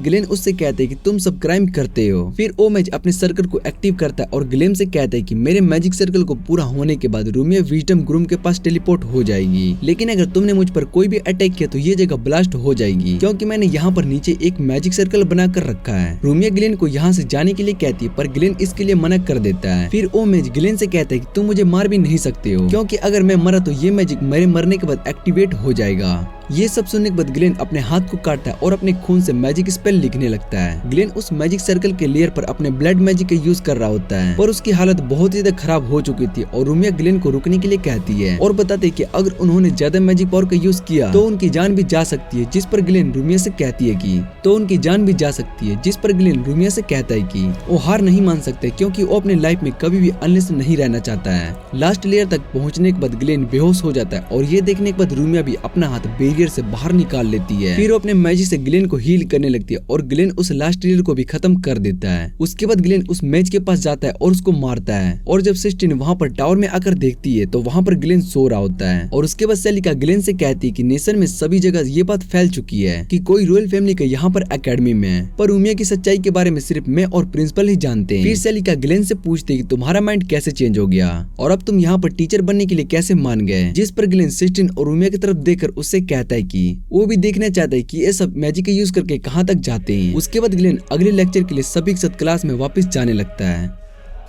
Speaker 1: ग्लेन उससे कहते है कि तुम सब क्राइम करते हो। फिर वो मेज अपने सर्कल को एक्टिव करता है और ग्लेन से कहता है कि मेरे मैजिक सर्कल को पूरा होने के बाद रूमिया विजडम ग्रूम के पास टेलीपोर्ट हो जाएगी, लेकिन अगर तुमने मुझ पर कोई भी अटैक किया तो ये जगह ब्लास्ट हो जाएगी, क्योंकि मैंने यहाँ पर नीचे एक मैजिक सर्कल बना कर रखा है। रूमिया ग्लेन को यहाँ से जाने के लिए कहती है पर ग्लेन इसके लिए मना कर देता है। फिर वो मेज ग्लेन से कहता है कि तुम मुझे मार भी नहीं सकते हो, क्योंकि अगर मैं मरा तो ये मैजिक मेरे मरने के बाद एक्टिवेट हो जाएगा। ये सब सुनने के बाद ग्लेन अपने हाथ को काटता है और अपने खून से मैजिक स्पेल लिखने लगता है। ग्लेन उस मैजिक सर्कल के लेयर पर अपने ब्लड मैजिक का यूज कर रहा होता है, पर उसकी हालत बहुत ही ज्यादा खराब हो चुकी थी और रूमिया ग्लेन को रुकने के लिए कहती है और बताते कि अगर उन्होंने ज्यादा मैजिक पावर का यूज किया तो उनकी जान भी जा सकती है, जिस पर ग्लेन रूमिया से कहती है कि वो हार नहीं मान सकते क्योंकि वो अपने लाइफ में कभी भी अनलेस नहीं रहना चाहता है। लास्ट लेयर तक पहुँचने के बाद ग्लेन बेहोश हो जाता है और ये देखने के बाद रूमिया भी अपना हाथ बैरियर से बाहर निकाल लेती है। फिर वो अपने मैजिक से ग्लेन को हील करने लगती है और ग्लेन उस लास्ट लेयर को भी खत्म कर देता है। उसके बाद ग्लेन उस मेज के पास जाता है और उसको मारता है और जब सिस्टीन वहाँ पर टावर में आकर देखती है तो वहाँ पर ग्लेन सो रहा होता है। और उसके बाद सेलिका ग्लेन से कहती है कि नेशन में सभी जगह ये बात फैल चुकी है कि कोई रॉयल फैमिली का यहाँ पर एकेडमी में है, पर रूमिया की सच्चाई के बारे में सिर्फ मैं और प्रिंसिपल ही जानते हैं। फिर सेलिका ग्लेन से पूछती है कि तुम्हारा माइंड कैसे चेंज हो गया और अब तुम यहाँ पर टीचर बनने के लिए कैसे मान गए, जिस पर ग्लेन सिस्टीन और रूमिया की तरफ देखकर उससे कहता है कि वो भी देखना चाहता है कि ये सब मैजिक का यूज करके कहाँ तक जाते हैं। उसके बाद ग्लेन अगले लेक्चर के लिए सभी के साथ क्लास में वापस जाने लगता है।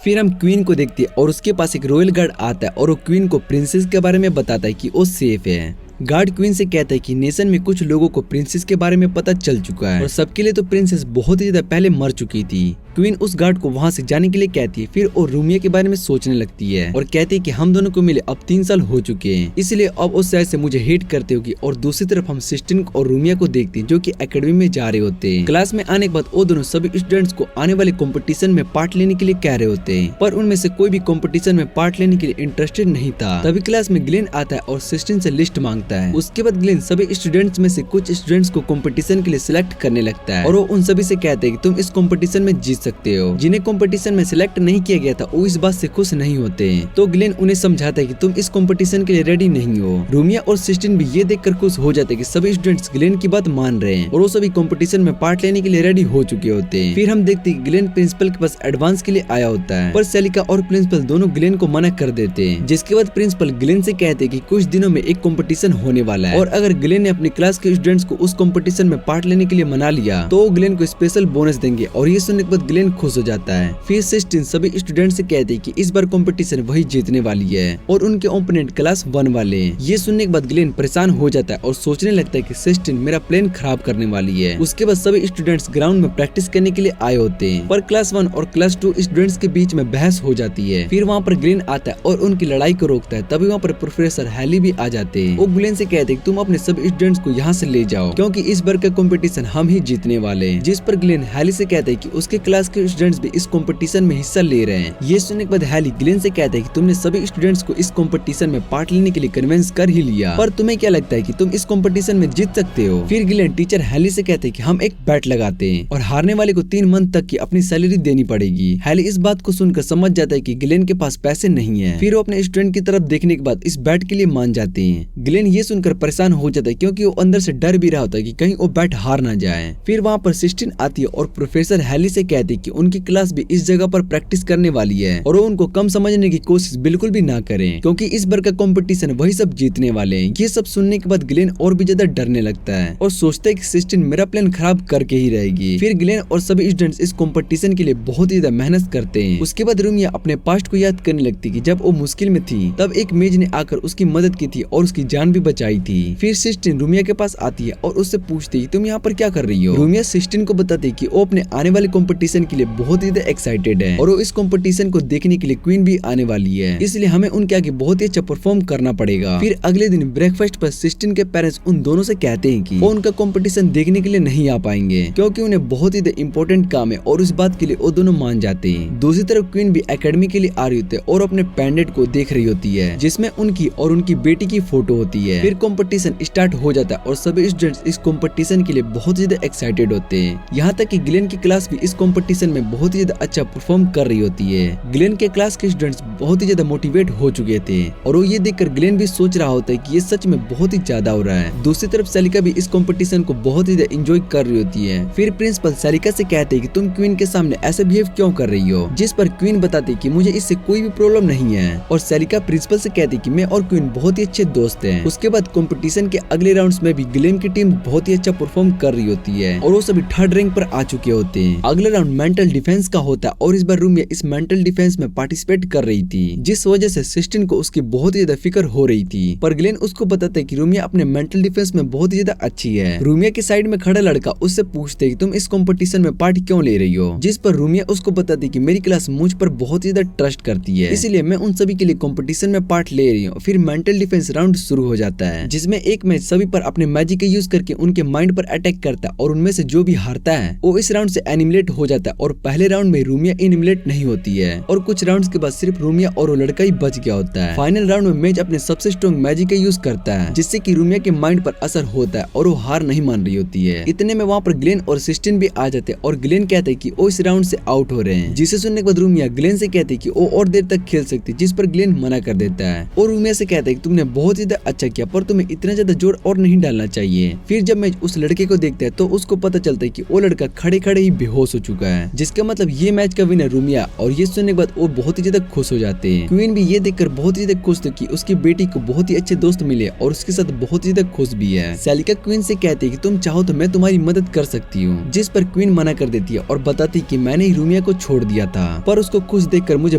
Speaker 1: फिर हम क्वीन को देखते हैं और उसके पास एक रॉयल गार्ड आता है और वो क्वीन को प्रिंसेस के बारे में बताता है कि वो सेफ है। गार्ड क्वीन से कहता है कि नेशन में कुछ लोगों को प्रिंसेस के बारे में पता चल चुका है और सबके लिए तो प्रिंसेस बहुत ही ज्यादा पहले मर चुकी थी। क्वीन उस गार्ड को वहां से जाने के लिए कहती है। फिर वो रूमिया के बारे में सोचने लगती है और कहती है कि हम दोनों को मिले अब 3 साल हो चुके हैं, इसलिए अब उस शायद से मुझे हेट करते होगी। और दूसरी तरफ हम सिस्टीन और रूमिया को देखते हैं जो कि एकेडमी में जा रहे होते हैं। क्लास में आने के बाद वो दोनों सभी स्टूडेंट्स को आने वाले कॉम्पिटिशन में पार्ट लेने के लिए कह रहे होते हैं, पर उनमें से कोई भी कॉम्पिटिशन में पार्ट लेने के लिए इंटरेस्टेड नहीं था। तभी क्लास में ग्लेन आता है और सिस्टीन से लिस्ट मांगता है। उसके बाद ग्लेन सभी स्टूडेंट्स में से कुछ स्टूडेंट्स को कंपटीशन के लिए सिलेक्ट करने लगता है और वो उन सभी से कहते हैं कि तुम इस कंपटीशन में जीत सकते हो। जिन्हें कंपटीशन में सिलेक्ट नहीं किया गया था वो इस बात से खुश नहीं होते हैं, तो ग्लेन उन्हें समझाता है कि तुम इस कंपटीशन के लिए रेडी नहीं हो। रूमिया और सिस्टीन भी ये देखकर खुश हो जाते हैं कि सभी स्टूडेंट्स ग्लेन की बात मान रहे हैं और वो सभी कंपटीशन में पार्ट लेने के लिए रेडी हो चुके होते हैं। फिर हम देखते हैं कि ग्लेन प्रिंसिपल के पास एडवांस के लिए आया होता है, पर सेलिका और प्रिंसिपल दोनों ग्लेन को मना कर देते हैं। जिसके बाद प्रिंसिपल ग्लेन से कहते हैं कि कुछ दिनों में एक कंपटीशन होने वाला है और अगर ग्लेन ने अपनी क्लास के स्टूडेंट्स को उस कंपटीशन में पार्ट लेने के लिए मना लिया तो ग्लेन को स्पेशल बोनस देंगे और ये सुनने के बाद ग्लेन खुश हो जाता है। फिर सिस्टीन सभी स्टूडेंट से कहते हैं कि इस बार कंपटीशन वही जीतने वाली है और उनके ओपोनेंट क्लास 1 वाले। ये सुनने के बाद ग्लेन परेशान हो जाता है और सोचने लगता है कि सिस्टीन मेरा प्लान खराब करने वाली है। उसके बाद सभी स्टूडेंट्स ग्राउंड में प्रैक्टिस करने के लिए आए होते हैं, पर क्लास 1 और क्लास 2 स्टूडेंट्स के बीच में बहस हो जाती है। फिर वहाँ पर ग्लेन आता है और उनकी लड़ाई को रोकता है। तभी वहाँ पर प्रोफेसर हैली भी आ जाते हैं। वो ग्लेन से कहते हैं तुम अपने सभी स्टूडेंट्स को यहाँ से ले जाओ क्योंकि इस बार का कंपटीशन हम ही जीतने वाले हैं। जिस पर ग्लेन हैली से कहते हैं कि उसके क्लास के स्टूडेंट्स भी इस कंपटीशन में हिस्सा ले रहे हैं। ये सुनने के बाद हैली ग्लेन से कहते हैं कि तुमने सभी स्टूडेंट्स को इस कंपटीशन में पार्ट लेने के लिए कन्विंस कर ही लिया, पर तुम्हें क्या लगता है कि तुम इस कंपटीशन में जीत सकते हो? फिर ग्लेन टीचर हैली से कहते हैं कि हम एक बैट लगाते हैं और हारने वाले को 3 मंथ तक की अपनी सैलरी देनी पड़ेगी। हैली इस बात को सुनकर समझ जाता है कि ग्लेन के पास पैसे नहीं है। फिर वो अपने स्टूडेंट की तरफ देखने के बाद इस बैट के लिए मान जाते हैं। ग्लेन ये सुनकर परेशान हो जाता है क्योंकि वो अंदर से डर भी रहा होता है कि कहीं वो बैट हार ना जाए। फिर वहाँ पर सिस्टीन आती है और प्रोफेसर हैली से कहती है कि उनकी क्लास भी इस जगह पर प्रैक्टिस करने वाली है और वो उनको कम समझने की कोशिश बिल्कुल भी ना करें क्योंकि इस बार का कंपटीशन वही सब जीतने वाले हैं। ये सब सुनने के बाद ग्लेन और भी ज्यादा डरने लगता है और सोचता है कि सिस्टीन मेरा प्लान खराब करके ही रहेगी। फिर ग्लेन और सभी स्टूडेंट्स इस कंपटीशन के लिए बहुत ही ज्यादा मेहनत करते हैं। उसके बाद रूमिया अपने पास्ट को याद करने लगती है कि जब वो मुश्किल में थी तब एक मेज ने आकर उसकी मदद की थी और उसकी जान भी बचाई थी। फिर सिस्टिन रूमिया के पास आती है और उससे पूछती है तुम यहाँ पर क्या कर रही हो। रूमिया सिस्टिन को बताती है कि वो अपने आने वाले कंपटीशन के लिए बहुत ही ज्यादा एक्साइटेड है और वो इस कंपटीशन को देखने के लिए क्वीन भी आने वाली है, इसलिए हमें उनके आगे बहुत ही अच्छा परफॉर्म करना पड़ेगा। फिर अगले दिन ब्रेकफास्ट पर सिस्टिन के पेरेंट्स उन दोनों से कहते हैं कि वो उनका कंपटीशन देखने के लिए नहीं आ पाएंगे क्योंकि उन्हें बहुत ही इम्पोर्टेंट काम है और उस बात के लिए वो दोनों मान जाते हैं। दूसरी तरफ क्वीन भी एकेडमी के लिए आ रही होती है और अपने पेंडेंट को देख रही होती है जिसमें उनकी और उनकी बेटी की फोटो होती है। फिर कंपटीशन स्टार्ट हो जाता है और सभी स्टूडेंट्स इस कंपटीशन के लिए बहुत ज्यादा एक्साइटेड होते हैं। यहाँ तक कि ग्लेन की क्लास भी इस कंपटीशन में बहुत ही ज्यादा अच्छा परफॉर्म कर रही होती है। ग्लेन के क्लास के स्टूडेंट्स बहुत ही ज्यादा मोटिवेट हो चुके थे और वो ये देखकर ग्लेन भी सोच रहा होता है कि ये सच में बहुत ही ज्यादा हो रहा है। दूसरी तरफ सेलिका भी इस कंपटीशन को बहुत ही ज्यादा एंजॉय कर रही होती है। फिर प्रिंसिपल सेलिका से कहते हैं कि तुम क्वीन के सामने ऐसे बिहेव क्यों कर रही हो, जिस पर क्वीन बताती कि मुझे इससे कोई भी प्रॉब्लम नहीं है और सेलिका प्रिंसिपल से कहती कि मैं और क्वीन बहुत ही अच्छे दोस्त हैं। उसके बाद कंपटीशन के अगले राउंड्स में भी ग्लेन की टीम बहुत ही अच्छा परफॉर्म कर रही होती है और वो सभी थर्ड रैंक पर आ चुके होते हैं। अगला राउंड मेंटल डिफेंस का होता है और इस बार रूमिया इस मेंटल डिफेंस में पार्टिसिपेट कर रही थी, जिस वजह से सिस्टिन को उसकी बहुत ही ज्यादा फिक्र हो रही थी। पर ग्लेन उसको बताता है कि रूमिया अपने मेंटल डिफेंस में बहुत ही ज्यादा अच्छी है। रूमिया के साइड में खड़ा लड़का उससे पूछते कि तुम इस कंपटीशन में पार्ट क्यों ले रही हो, जिस पर रूमिया उसको बताती कि मेरी क्लास मुझ पर बहुत ही ज्यादा ट्रस्ट करती है, इसलिए मैं उन सभी के लिए कंपटीशन में पार्ट ले रही हूँ। फिर मेंटल डिफेंस राउंड शुरू हो जाता है जिसमें एक मैच सभी पर अपने मैजिक का यूज करके उनके माइंड पर अटैक करता है और उनमें से जो भी हारता है वो इस राउंड से एनिमिलेट हो जाता है। और पहले राउंड में रूमिया एनिमिलेट नहीं होती है और कुछ राउंड्स के बाद सिर्फ रूमिया और वो लड़का ही बच गया होता है। फाइनल राउंड में मैच अपने सबसे स्ट्रॉन्ग मैजिक का यूज करता है जिससे कि रूमिया के माइंड पर असर होता है और वो हार नहीं मान रही होती है। इतने में वहाँ पर ग्लेन और सिस्टिन भी आ जाते हैं और ग्लेन कहते हैं कि वो इस राउंड से आउट हो रहे हैं, जिसे सुनने के बाद रूमिया ग्लेन से कहती है कि वो और देर तक खेल सकती, जिस पर ग्लेन मना कर देता है और रूमिया से कहता है कि तुमने बहुत ही अच्छा किया पर तुम्हें इतना ज्यादा जोर और नहीं डालना चाहिए। फिर जब मैच उस लड़के को देखता है तो उसको पता चलता है कि वो लड़का खड़े खड़े ही बेहोश हो चुका है, जिसका मतलब ये मैच का विनर रूमिया। और ये सुनने के बाद वो बहुत ही ज्यादा खुश हो जाते हैं। क्वीन भी ये देखकर बहुत ही ज्यादा खुश थी कि उसकी बेटी को बहुत ही अच्छे दोस्त मिले और उसके साथ बहुत ही ज्यादा खुश भी है। सेलिका क्वीन से कहती है कि तुम चाहो तो मैं तुम्हारी मदद कर सकती हूँ, जिस पर क्वीन मना कर देती है और बताती कि मैंने ही रूमिया को छोड़ दिया था पर उसको खुश देखकर मुझे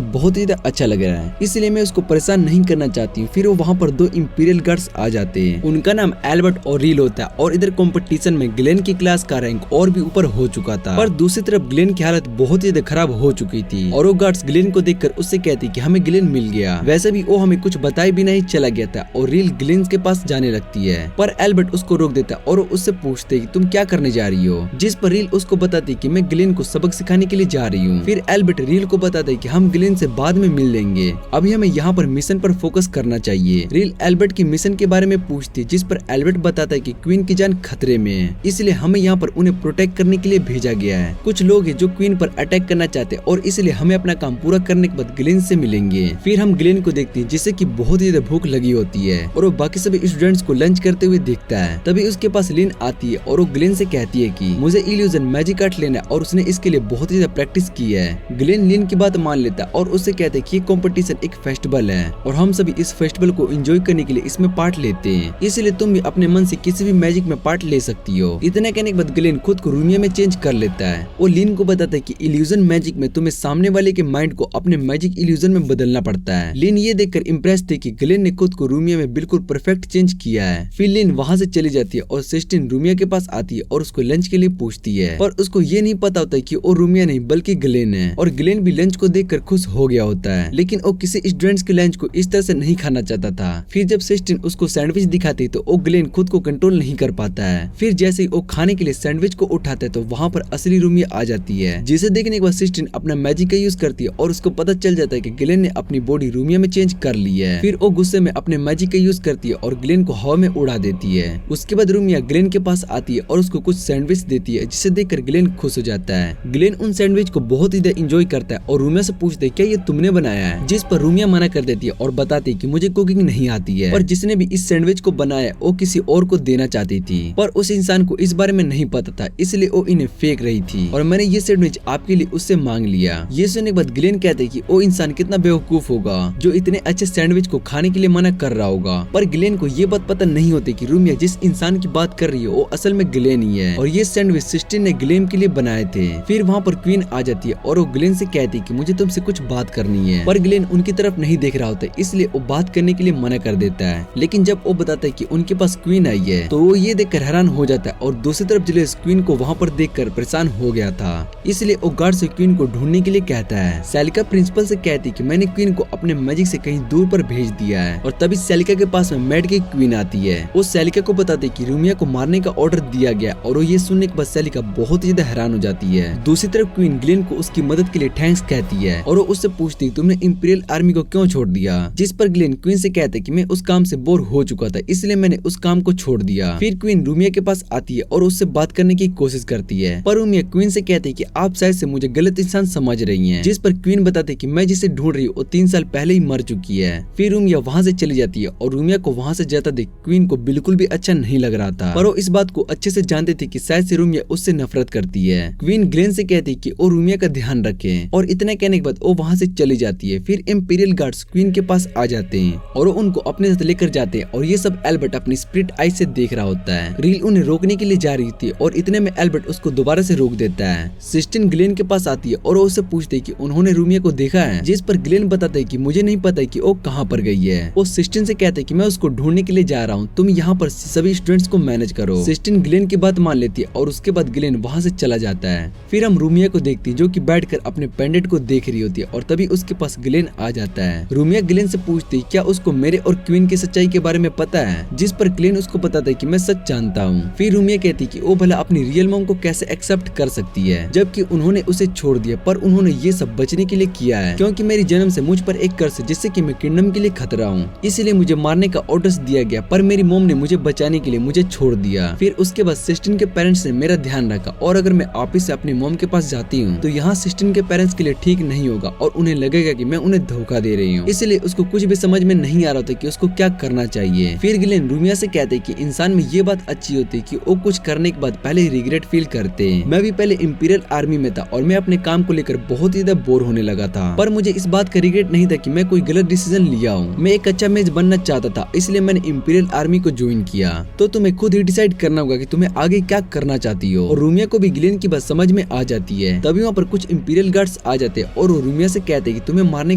Speaker 1: बहुत ही अच्छा लग रहा है, इसलिए मैं उसको परेशान नहीं करना चाहती हूँ। फिर वो वहाँ पर दो इंपीरियल गार्ड्स आ जाते हैं, उनका नाम एल्बर्ट और रील होता है और इधर कंपटीशन में ग्लेन की क्लास का रैंक और भी ऊपर हो चुका था। पर दूसरी तरफ ग्लेन की हालत बहुत ही ज्यादा खराब हो चुकी थी और वो गार्ड्स ग्लेन को देखकर उससे कहती कि हमें ग्लेन मिल गया। वैसे भी वो हमें कुछ बताए बिना ही चला गया था और रील ग्लेन के पास जाने लगती है पर एल्बर्ट उसको रोक देता और वो उससे पूछते कि तुम क्या करने जा रही हो, जिस पर रील उसको बताती कि मैं ग्लेन को सबक सिखाने के लिए जा रही हूँ। फिर एल्बर्ट रील को बताता है कि हम ग्लेन से बाद में मिल लेंगे, अभी हमें यहाँ पर मिशन पर फोकस करना चाहिए। रील एल्बर्ट की मिशन के बारे में पूछती है, जिस पर एल्बर्ट बताता है कि क्वीन की जान खतरे में है, इसलिए हमें यहाँ पर उन्हें प्रोटेक्ट करने के लिए भेजा गया है। कुछ लोग हैं जो क्वीन पर अटैक करना चाहते हैं और इसलिए हमें अपना काम पूरा करने के बाद ग्लेन से मिलेंगे। फिर हम ग्लेन को देखते हैं जिसे कि बहुत ही ज्यादा भूख लगी होती है और वो बाकी सभी स्टूडेंट्स को लंच करते हुए देखता है। तभी उसके पास लिन आती है और वो ग्लेन से कहती है कि मुझे इल्यूजन मैजिक आर्ट लेना है और उसने इसके लिए बहुत ही ज्यादा प्रैक्टिस की है। ग्लेन लिन की बात मान लेता और उससे कहते हैं कि ये कंपटीशन एक फेस्टिवल है और हम सभी इस फेस्टिवल को एंजॉय करने के लिए इसमें पार्ट लेते हैं, इसलिए तुम भी अपने मन से किसी भी मैजिक में पार्ट ले सकती हो। इतना कहने के बाद ग्लेन खुद को रूमिया में चेंज कर लेता है। वो लिन को बताता है कि इल्यूजन मैजिक में तुम्हें सामने वाले के माइंड को अपने मैजिक इल्यूजन में बदलना पड़ता है। लिन ये देखकर इम्प्रेस थे कि ग्लेन ने खुद को रूमिया में बिल्कुल परफेक्ट चेंज किया है। फिर लिन वहाँ से चली जाती है और सिस्टिन रूमिया के पास आती है और उसको लंच के लिए पूछती है, पर उसको ये नहीं पता होता है कि वो रूमिया नहीं बल्कि ग्लेन है। और ग्लेन भी लंच को देखकर खुश हो गया होता है, लेकिन वो किसी स्टूडेंट्स के लंच को इस तरह से नहीं खाना चाहता था। फिर जब सिस्टिन उसको सैंडविच दिखाती तो वो ग्लेन खुद को कंट्रोल नहीं कर पाता है। फिर जैसे ही वो खाने के लिए सैंडविच को उठाता है तो वहाँ पर असली रूमिया आ जाती है, जिसे देखने के बाद सिस्टिन अपना मैजिक का यूज करती है और उसको पता चल जाता है कि ग्लेन ने अपनी बॉडी रूमिया में चेंज कर ली है। फिर वो गुस्से में अपने मैजिक का यूज करती है और ग्लेन को हवा में उड़ा देती है। उसके बाद रूमिया ग्लेन के पास आती है और उसको कुछ सैंडविच देती है, जिसे देखकर ग्लेन खुश हो जाता है। ग्लेन उन सैंडविच को बहुत ही एंजॉय करता है और रूमिया से पूछते क्या ये तुमने बनाया है, जिस पर रूमिया मना कर देती है और बताती है कि मुझे कुकिंग नहीं आती है। पर जिसने भी इस सैंडविच को बनाया वो किसी और को देना चाहती थी, पर उस इंसान को इस बारे में नहीं पता था, इसलिए वो इन्हें फेंक रही थी और मैंने ये सैंडविच आपके लिए उससे मांग लिया। ये सुनने के बाद ग्लेन कहते कि वो इंसान कितना बेवकूफ होगा जो इतने अच्छे सैंडविच को खाने के लिए मना कर रहा होगा। पर ग्लेन को ये बात पता नहीं होती कि रूमिया जिस इंसान की बात कर रही है वो असल में ग्लेन ही है और ये सैंडविच सिस्टिन ने ग्लेन के लिए बनाए थे। फिर वहाँ पर क्वीन आ जाती है और वो ग्लेन से कहती है कि मुझे तुमसे कुछ बात करनी है, पर ग्लेन उनकी तरफ नहीं देख रहा होता, इसलिए वो बात करने के लिए मना कर देता है। लेकिन लेकिन जब वो बताता है कि उनके पास क्वीन आई है तो वो ये देखकर हैरान हो जाता है और दूसरी तरफ जिलियस क्वीन को वहाँ पर देखकर परेशान हो गया था, इसलिए वो गार्ड से क्वीन को ढूंढने के लिए कहता है। सेलिका प्रिंसिपल से कहती है कि मैंने क्वीन को अपने मैजिक से कहीं दूर पर भेज दिया है और तभी सेलिका के पास में मैड की क्वीन आती है। वो सेलिका को बताती है कि रूमिया को मारने का ऑर्डर दिया गया और वो ये सुनने के बाद सेलिका बहुत ही ज्यादा हैरान हो जाती है। दूसरी तरफ क्वीन ग्लेन को उसकी मदद के लिए थैंक्स कहती है और वो उससे पूछती है तुमने इंपीरियल आर्मी को क्यों छोड़ दिया, जिस पर ग्लेन क्वीन से कहता है कि मैं उस काम से बोर हो चुका था इसलिए मैंने उस काम को छोड़ दिया। फिर क्वीन रूमिया के पास आती है और उससे बात करने की कोशिश करती है पर रूमिया क्वीन से कहती है कि आप शायद से मुझे गलत इंसान समझ रही हैं, जिस पर क्वीन बताती है कि मैं जिसे ढूंढ रही हूँ वो 3 साल पहले ही मर चुकी है। फिर रूमिया वहाँ से चली जाती है और रूमिया को वहाँ से जाता देख क्वीन को बिल्कुल भी अच्छा नहीं लग रहा था, पर वो इस बात को अच्छे से जानते थे कि शायद से रूमिया उससे नफरत करती है। क्वीन ग्लेन से कहती है कि वो रूमिया का ध्यान रखे और इतना कहने के बाद वो वहाँ से चली जाती है। फिर इंपीरियल गार्ड्स क्वीन के पास आ जाते हैं और वो उनको अपने साथ लेकर जाते हैं और ये सब एल्बर्ट अपनी स्प्लिट आई से देख रहा होता है। रील उन्हें रोकने के लिए जा रही थी और इतने में एल्बर्ट उसको दोबारा से रोक देता है। सिस्टिन ग्लेन के पास आती है और वो उससे पूछती है कि उन्होंने रूमिया को देखा है, जिस पर ग्लेन बताता है कि मुझे नहीं पता है कि वो कहाँ पर गई है। वो सिस्टिन से कहता है कि मैं उसको ढूंढने के लिए जा रहा हूँ, तुम यहाँ पर सभी स्टूडेंट्स को मैनेज करो। सिस्टिन ग्लेन की बात मान लेती है और उसके बाद ग्लेन वहाँ से चला जाता है। फिर हम रूमिया को देखती है जो कि बैठकर अपने पेंडेंट को देख रही होती है और तभी उसके पास ग्लेन आ जाता है। रूमिया ग्लेन से पूछती है क्या उसको मेरे और क्वीन की सच्चाई के बारे में पता है, जिस पर ग्लेन उसको बताता है कि मैं सच जानता हूँ। फिर रूमिया कहती है कि वो भला अपनी रियल मॉम को कैसे एक्सेप्ट कर सकती है जबकि उन्होंने उसे छोड़ दिया, पर उन्होंने ये सब बचने के लिए किया है क्योंकि मेरी जन्म से मुझ पर एक कर्ज है जिससे कि मैं किंगडम के लिए खतरा हूँ, इसलिए मुझे मारने का ऑर्डर दिया गया पर मेरी मॉम ने मुझे बचाने के लिए मुझे छोड़ दिया। फिर उसके बाद सिस्टिन के पेरेंट्स ने मेरा ध्यान रखा और अगर मैं वापिस से अपनी मॉम के पास जाती हूँ तो यहाँ सिस्टिन के पेरेंट्स के लिए ठीक नहीं होगा और उन्हें लगेगा कि मैं उन्हें धोखा दे रही हूँ, इसलिए उसको कुछ भी समझ में नहीं आ रहा था कि उसको क्या करना चाहिए। फिर ग्लेन रूमिया से कहते कि इंसान में ये बात अच्छी होती है कि वो कुछ करने के बाद पहले ही रिग्रेट फील करते हैं। मैं भी पहले इंपीरियल आर्मी में था और मैं अपने काम को लेकर बहुत ही ज्यादा बोर होने लगा था, पर मुझे इस बात का रिग्रेट नहीं था कि मैं कोई गलत डिसीजन लिया हूँ। मैं एक अच्छा मेज बनना चाहता था इसलिए मैंने इंपीरियल आर्मी को ज्वाइन किया। तो तुम्हें खुद ही डिसाइड करना होगा कि तुम्हें आगे क्या करना चाहती हो। और रूमिया को भी ग्लेन की बात समझ में आ जाती है। तभी वहाँ पर कुछ इंपीरियल गार्ड्स आ जाते हैं और रूमिया से कहते हैं कि तुम्हें मारने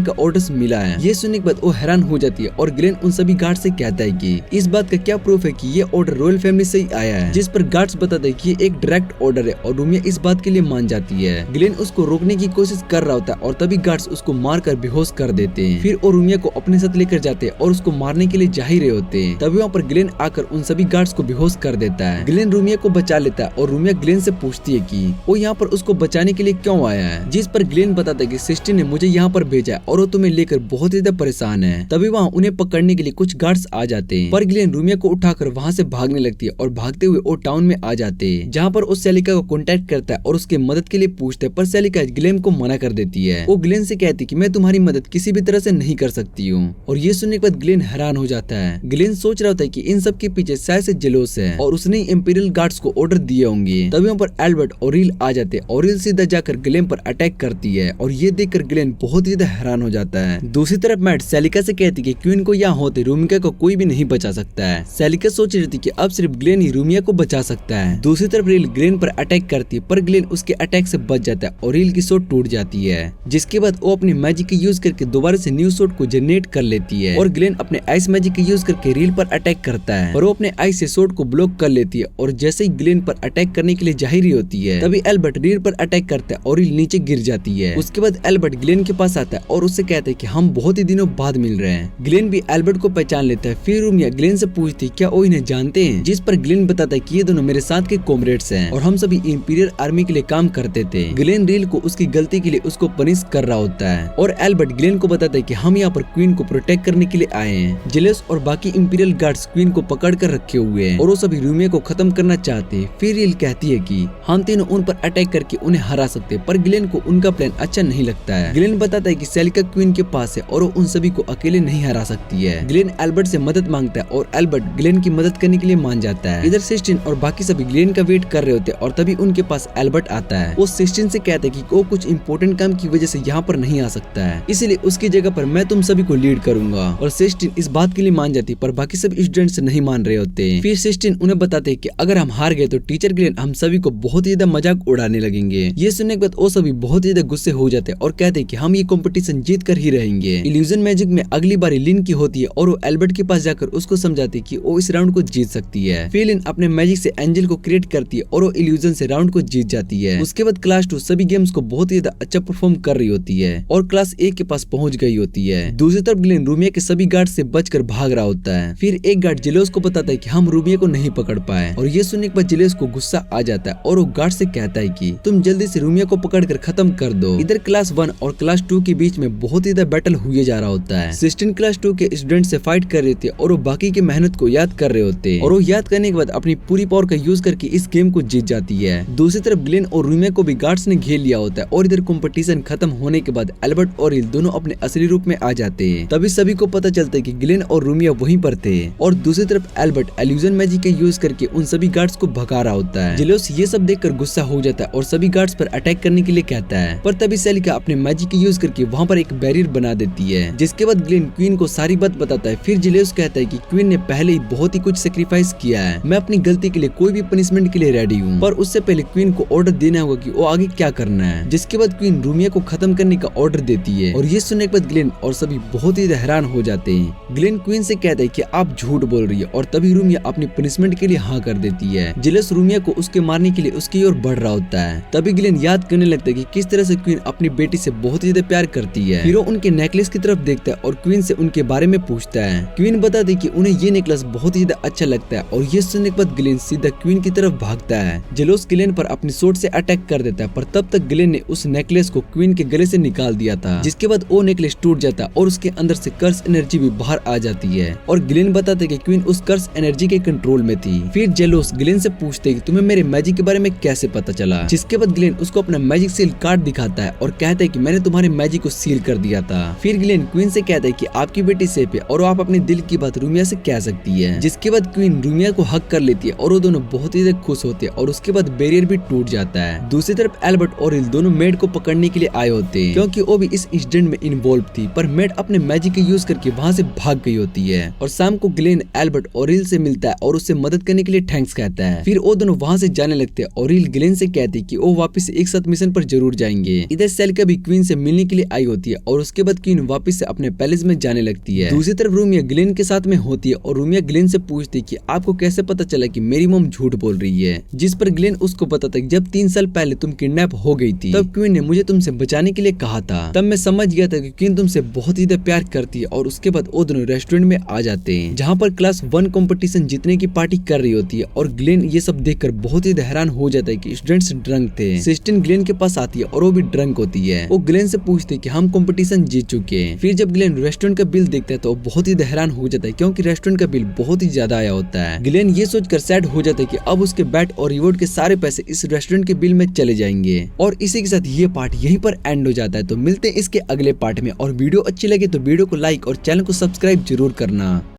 Speaker 1: का ऑर्डर मिला है। ये सुनने के बाद वो हैरान हो जाती है और ग्लेन उन सभी गार्ड से कहता है कि इस बात का क्या प्रूफ है कि ये ऑर्डर रॉयल फैमिली से ही आया है, जिस पर गार्ड्स बताते हैं कि ये एक डायरेक्ट ऑर्डर है और रूमिया इस बात के लिए मान जाती है। ग्लेन उसको रोकने की कोशिश कर रहा होता है और तभी गार्ड्स उसको मारकर बेहोश कर देते हैं। फिर वो रूमिया को अपने साथ लेकर जाते हैं और उसको मारने के लिए जा ही रहे होते हैं। तभी वहाँ पर ग्लेन आकर उन सभी गार्ड्स को बेहोश कर देता है। ग्लेन रूमिया को बचा लेता है और रूमिया ग्लेन से पूछती है कि वो यहाँ पर उसको बचाने के लिए क्यों आया है, जिस पर ग्लेन बताता है कि सिस्टिन ने मुझे यहाँ पर भेजा है और वो तुम्हें लेकर बहुत ज्यादा परेशान है। तभी वहाँ उन्हें पकड़ने के लिए कुछ गार्ड्स आ जाते हैं, पर ग्लेन रूमिया को उठाकर वहाँ से भागने लगती है और भागते हुए वो टाउन में आ जाते हैं, जहाँ पर उस सेलिका को कांटेक्ट करता है और उसके मदद के लिए पूछता है, पर सेलिका ग्लेन को मना कर देती है। वो ग्लेन से कहती है कि मैं तुम्हारी मदद किसी भी तरह से नहीं कर सकती हूँ। और ये सुनने के बाद ग्लेन हैरान हो जाता है। ग्लेन सोच रहा होता है कि इन सब के पीछे शायद से जेलोस है और उसने इंपीरियल गार्ड्स को ऑर्डर दिए होंगे। तभी वहाँ पर एल्बर्ट और रील आ जाते हैं और रील सीधा जाकर ग्लेन पर अटैक करती है और ये देखकर ग्लेन बहुत ही ज्यादा हैरान हो जाता है। दूसरी तरफ मैट सेलिका से कहती है कि क्वीन को यहाँ होते रूमिया को कोई भी नहीं बचा सकता है। सेलिका सोच रही थी कि अब सिर्फ ग्लेन ही रूमिया को बचा सकता है। दूसरी तरफ रील ग्लेन पर अटैक करती है, पर ग्लेन उसके अटैक से बच जाता है और रील की शॉट टूट जाती है, जिसके बाद वो अपनी मैजिक का यूज करके दोबारा से न्यू शॉट को जनरेट कर लेती है और ग्लेन अपने आइस मैजिक का यूज करके रील पर अटैक करता है और वो अपने आइस से शॉट को ब्लॉक कर लेती है। और जैसे ही ग्लेन पर अटैक करने के लिए जा रही होती है तभी एल्बर्ट रील पर अटैक करता है और रील नीचे गिर जाती है। उसके बाद एल्बर्ट ग्लेन के पास आता है और उससे कहता है कि हम बहुत ही दिनों बाद मिल रहे हैं। ग्लेन भी एल्बर्ट को पहचान लेता है। फिर रूमिया ग्लेन से पूछती है क्या वो इन्हें जानते हैं, जिस पर ग्लेन बताता है कि ये दोनों मेरे साथ के कॉमरेड्स हैं और हम सभी इंपीरियल आर्मी के लिए काम करते थे। ग्लेन रील को उसकी गलती के लिए उसको पनिश कर रहा होता है और एल्बर्ट ग्लेन को बताता है कि हम यहाँ पर क्वीन को प्रोटेक्ट करने के लिए आए हैं। जेलस और बाकी इंपीरियल गार्ड्स क्वीन को पकड़ कर रखे हुए हैं और वो सभी रूमिया को खत्म करना चाहते हैं। फिर रील कहती है कि हम तीनों उन पर अटैक करके उन्हें हरा सकते हैं, पर ग्लेन को उनका प्लान अच्छा नहीं लगता है। ग्लेन बताता है कि सेलिका क्वीन के पास है और वो उन सभी को अकेले नहीं हरा सकती है। ग्लेन एल्बर्ट से मदद मांगता है और एल्बर्ट ग्लेन की मदद करने के लिए मान जाता है। इधर सिस्टिन और बाकी सभी ग्लेन का वेट कर रहे होते हैं और तभी उनके पास एल्बर्ट आता है। वो सिस्टिन से कहता है कि वो कुछ इंपॉर्टेंट काम की वजह से यहाँ पर नहीं आ सकता है, इसलिए उसकी जगह पर मैं तुम सभी को लीड करूंगा। और सिस्टिन इस बात के लिए मान जाती है, पर बाकी सभी स्टूडेंट्स नहीं मान रहे होते हैं। फिर सिस्टिन उन्हें बताते हैं कि अगर हम हार गए तो टीचर ग्लेन हम सभी को बहुत ही ज्यादा मजाक उड़ाने लगेंगे। ये सुनने के बाद वो सभी बहुत ही ज्यादा गुस्से हो जाते हैं और कहते हैं कि हम ये कंपटीशन जीत कर ही रहेंगे। इल्यूजन मैजिक में अगली बारी लिन की होती है और वो एल्बर्ट के पास जाकर उसको समझाती कि वो इस राउंड को जीत सकती है। फिर लिन अपने मैजिक से एंजल को क्रिएट करती है और वो इल्यूजन से राउंड को जीत जाती है। उसके बाद क्लास 2 सभी गेम्स को बहुत ही ज्यादा अच्छा परफॉर्म कर रही होती है और क्लास 1 के पास पहुंच गई होती है। दूसरी तरफ ग्लेन रूमिया के सभी गार्ड से बचकर भाग रहा होता है। फिर एक गार्ड जेलोस को बताता है कि हम रूमिया को नहीं पकड़ पाए और ये सुनने के बाद जेलोस को गुस्सा आ जाता है और वो गार्ड से कहता है कि तुम जल्दी से रूमिया को पकड़कर खत्म कर दो। इधर क्लास 1 और क्लास 2 के बीच में बहुत ही ज्यादा बैटल हुए जा रहा होता है। सिस्टीन क्लास 2 के स्टूडेंट से फाइट कर रहे थे और वो बाकी की मेहनत को याद कर रहे होते और वो याद करने के बाद अपनी पूरी पावर का यूज करके इस गेम को जीत जाती है। दूसरी तरफ ग्लेन और रूमिया को भी गार्ड्स ने घेर लिया होता है और इधर कंपटीशन खत्म होने के बाद एल्बर्ट और रिल दोनों अपने असली रूप में आ जाते हैं। तभी सभी को पता चलता है कि ग्लेन और रूमिया वहीं पर थे और दूसरी तरफ एल्बर्ट इल्यूजन मैजिक का यूज करके उन सभी गार्ड्स को भगा रहा होता है। जेलोस ये सब देखकर गुस्सा हो जाता है और सभी गार्ड्स पर अटैक करने के लिए कहता है, पर तभी सेलिका अपने मैजिक का यूज करके वहाँ पर एक बैरियर बना देती है। जिसके बाद ग्लेन क्वीन को सारी बात बताता है। फिर जेलोस कहता है कि क्वीन ने पहले ही बहुत ही कुछ सेक्रीफाइस किया है, मैं अपनी गलती के लिए कोई भी पनिशमेंट के लिए रेडी हूँ, पर उससे पहले क्वीन को ऑर्डर देना होगा कि वो आगे क्या करना है। जिसके बाद क्वीन रूमिया को खत्म करने का ऑर्डर देती है और ये सुनने के बाद ग्लेन और सभी बहुत ही हैरान हो जाते हैं। ग्लेन क्वीन से कहता है कि आप झूठ बोल रही है और तभी रूमिया अपनी पनिशमेंट के लिए हाँ कर देती है। जेलस रूमिया को उसके मारने के लिए उसकी ओर बढ़ रहा होता है। तभी ग्लेन याद करने लगता है कि किस तरह से क्वीन अपनी बेटी से बहुत ही ज्यादा प्यार करती है। फिर वो उनके नेकलेस की तरफ देखता है और क्वीन से उनके बारे में पूछता है। क्वीन बताती है कि उन्हें ये नेकलेस बहुत ही ज्यादा अच्छा लगता है और ये सुनने के बाद ग्लेन सीधा क्वीन की तरफ भागता है। जेलोस ग्लेन पर अपनी सोर्ड से अटैक कर देता है, पर तब तक ग्लेन ने उस नेकलेस को क्वीन के गले से निकाल दिया था। जिसके बाद वो नेकलेस टूट जाता है और उसके अंदर से कर्स एनर्जी भी बाहर आ जाती है और ग्लेन बताते कि क्वीन उस कर्स एनर्जी के कंट्रोल में थी। फिर जेलोस ग्लेन से पूछते कि तुम्हें मेरे मैजिक के बारे में कैसे पता चला। जिसके बाद ग्लेन उसको अपना मैजिक सील कार्ड दिखाता है और कहता है कि मैंने तुम्हारे मैजिक को सील कर दिया था। फिर ग्लेन क्वीन से कहता है कि आपकी बेटी सेफ है और आप अपने दिल की बात रूमिया से कह सकती है। जिसके बाद क्वीन रूमिया को हक कर लेती है और वो दोनों बहुत ही खुश होते हैं और उसके बाद बैरियर भी टूट जाता है। दूसरी तरफ एल्बर्ट और रिल दोनों मेड को पकड़ने के लिए आए होते हैं क्योंकि वो भी इस इंसिडेंट में इन्वॉल्व थी, पर मेड अपने मैजिक का यूज करके वहाँ से भाग गई होती है। और शाम को ग्लेन एल्बर्ट और रिल से मिलता है और उससे मदद करने के लिए थैंक्स कहता है। फिर वो दोनों वहाँ से जाने लगते हैं और रिल ग्लेन से कहती है कि वो वापस एक साथ मिशन पर जरूर जाएंगे। इधर सेलिका भी क्वीन से मिलने के लिए आई होती है और उसके बाद क्वीन वापस से अपने पैलेस में जाने लगती है। दूसरी तरफ रूमिया ग्लेन के साथ में होती है और रूमिया ग्लेन से पूछती है कि आपको कैसे पता चला कि मेरी मॉम झूठ बोल रही है। जिस पर ग्लेन उसको बताता है कि जब 3 साल पहले तुम किडनैप हो गई थी तब क्वीन ने मुझे तुमसे बचाने के लिए कहा था। तब मैं समझ गया था कि क्वीन तुमसे बहुत ही ज्यादा प्यार करती है और उसके बाद वो दोनों रेस्टोरेंट में आ जाते हैं जहाँ पर क्लास 1 कंपटीशन जीतने की पार्टी कर रही होती है और ग्लेन ये सब देखकर बहुत ही हैरान हो जाता है कि स्टूडेंट्स ड्रंक थे। सिस्टीन ग्लेन के पास आती है और वो भी ड्रंक होती है। वो ग्लेन से पूछती है कि हम कंपटीशन जीत चुके हैं। फिर जब ग्लेन रेस्टोरेंट का बिल देखता है तो बहुत ही हैरान हो जाता है क्योंकि रेस्टोरेंट का बिल बहुत ही ज्यादा आया होता है। ग्लेन ये सोचकर सैड हो जाता है कि अब उसके बैट और रिवॉर्ड के सारे पैसे इस रेस्टोरेंट के बिल में चले जाएंगे। और इसी के साथ ये पार्ट यहीं पर एंड हो जाता है। तो मिलते हैं इसके अगले पार्ट में और वीडियो अच्छी लगे तो वीडियो को लाइक और चैनल को सब्सक्राइब जरूर करना।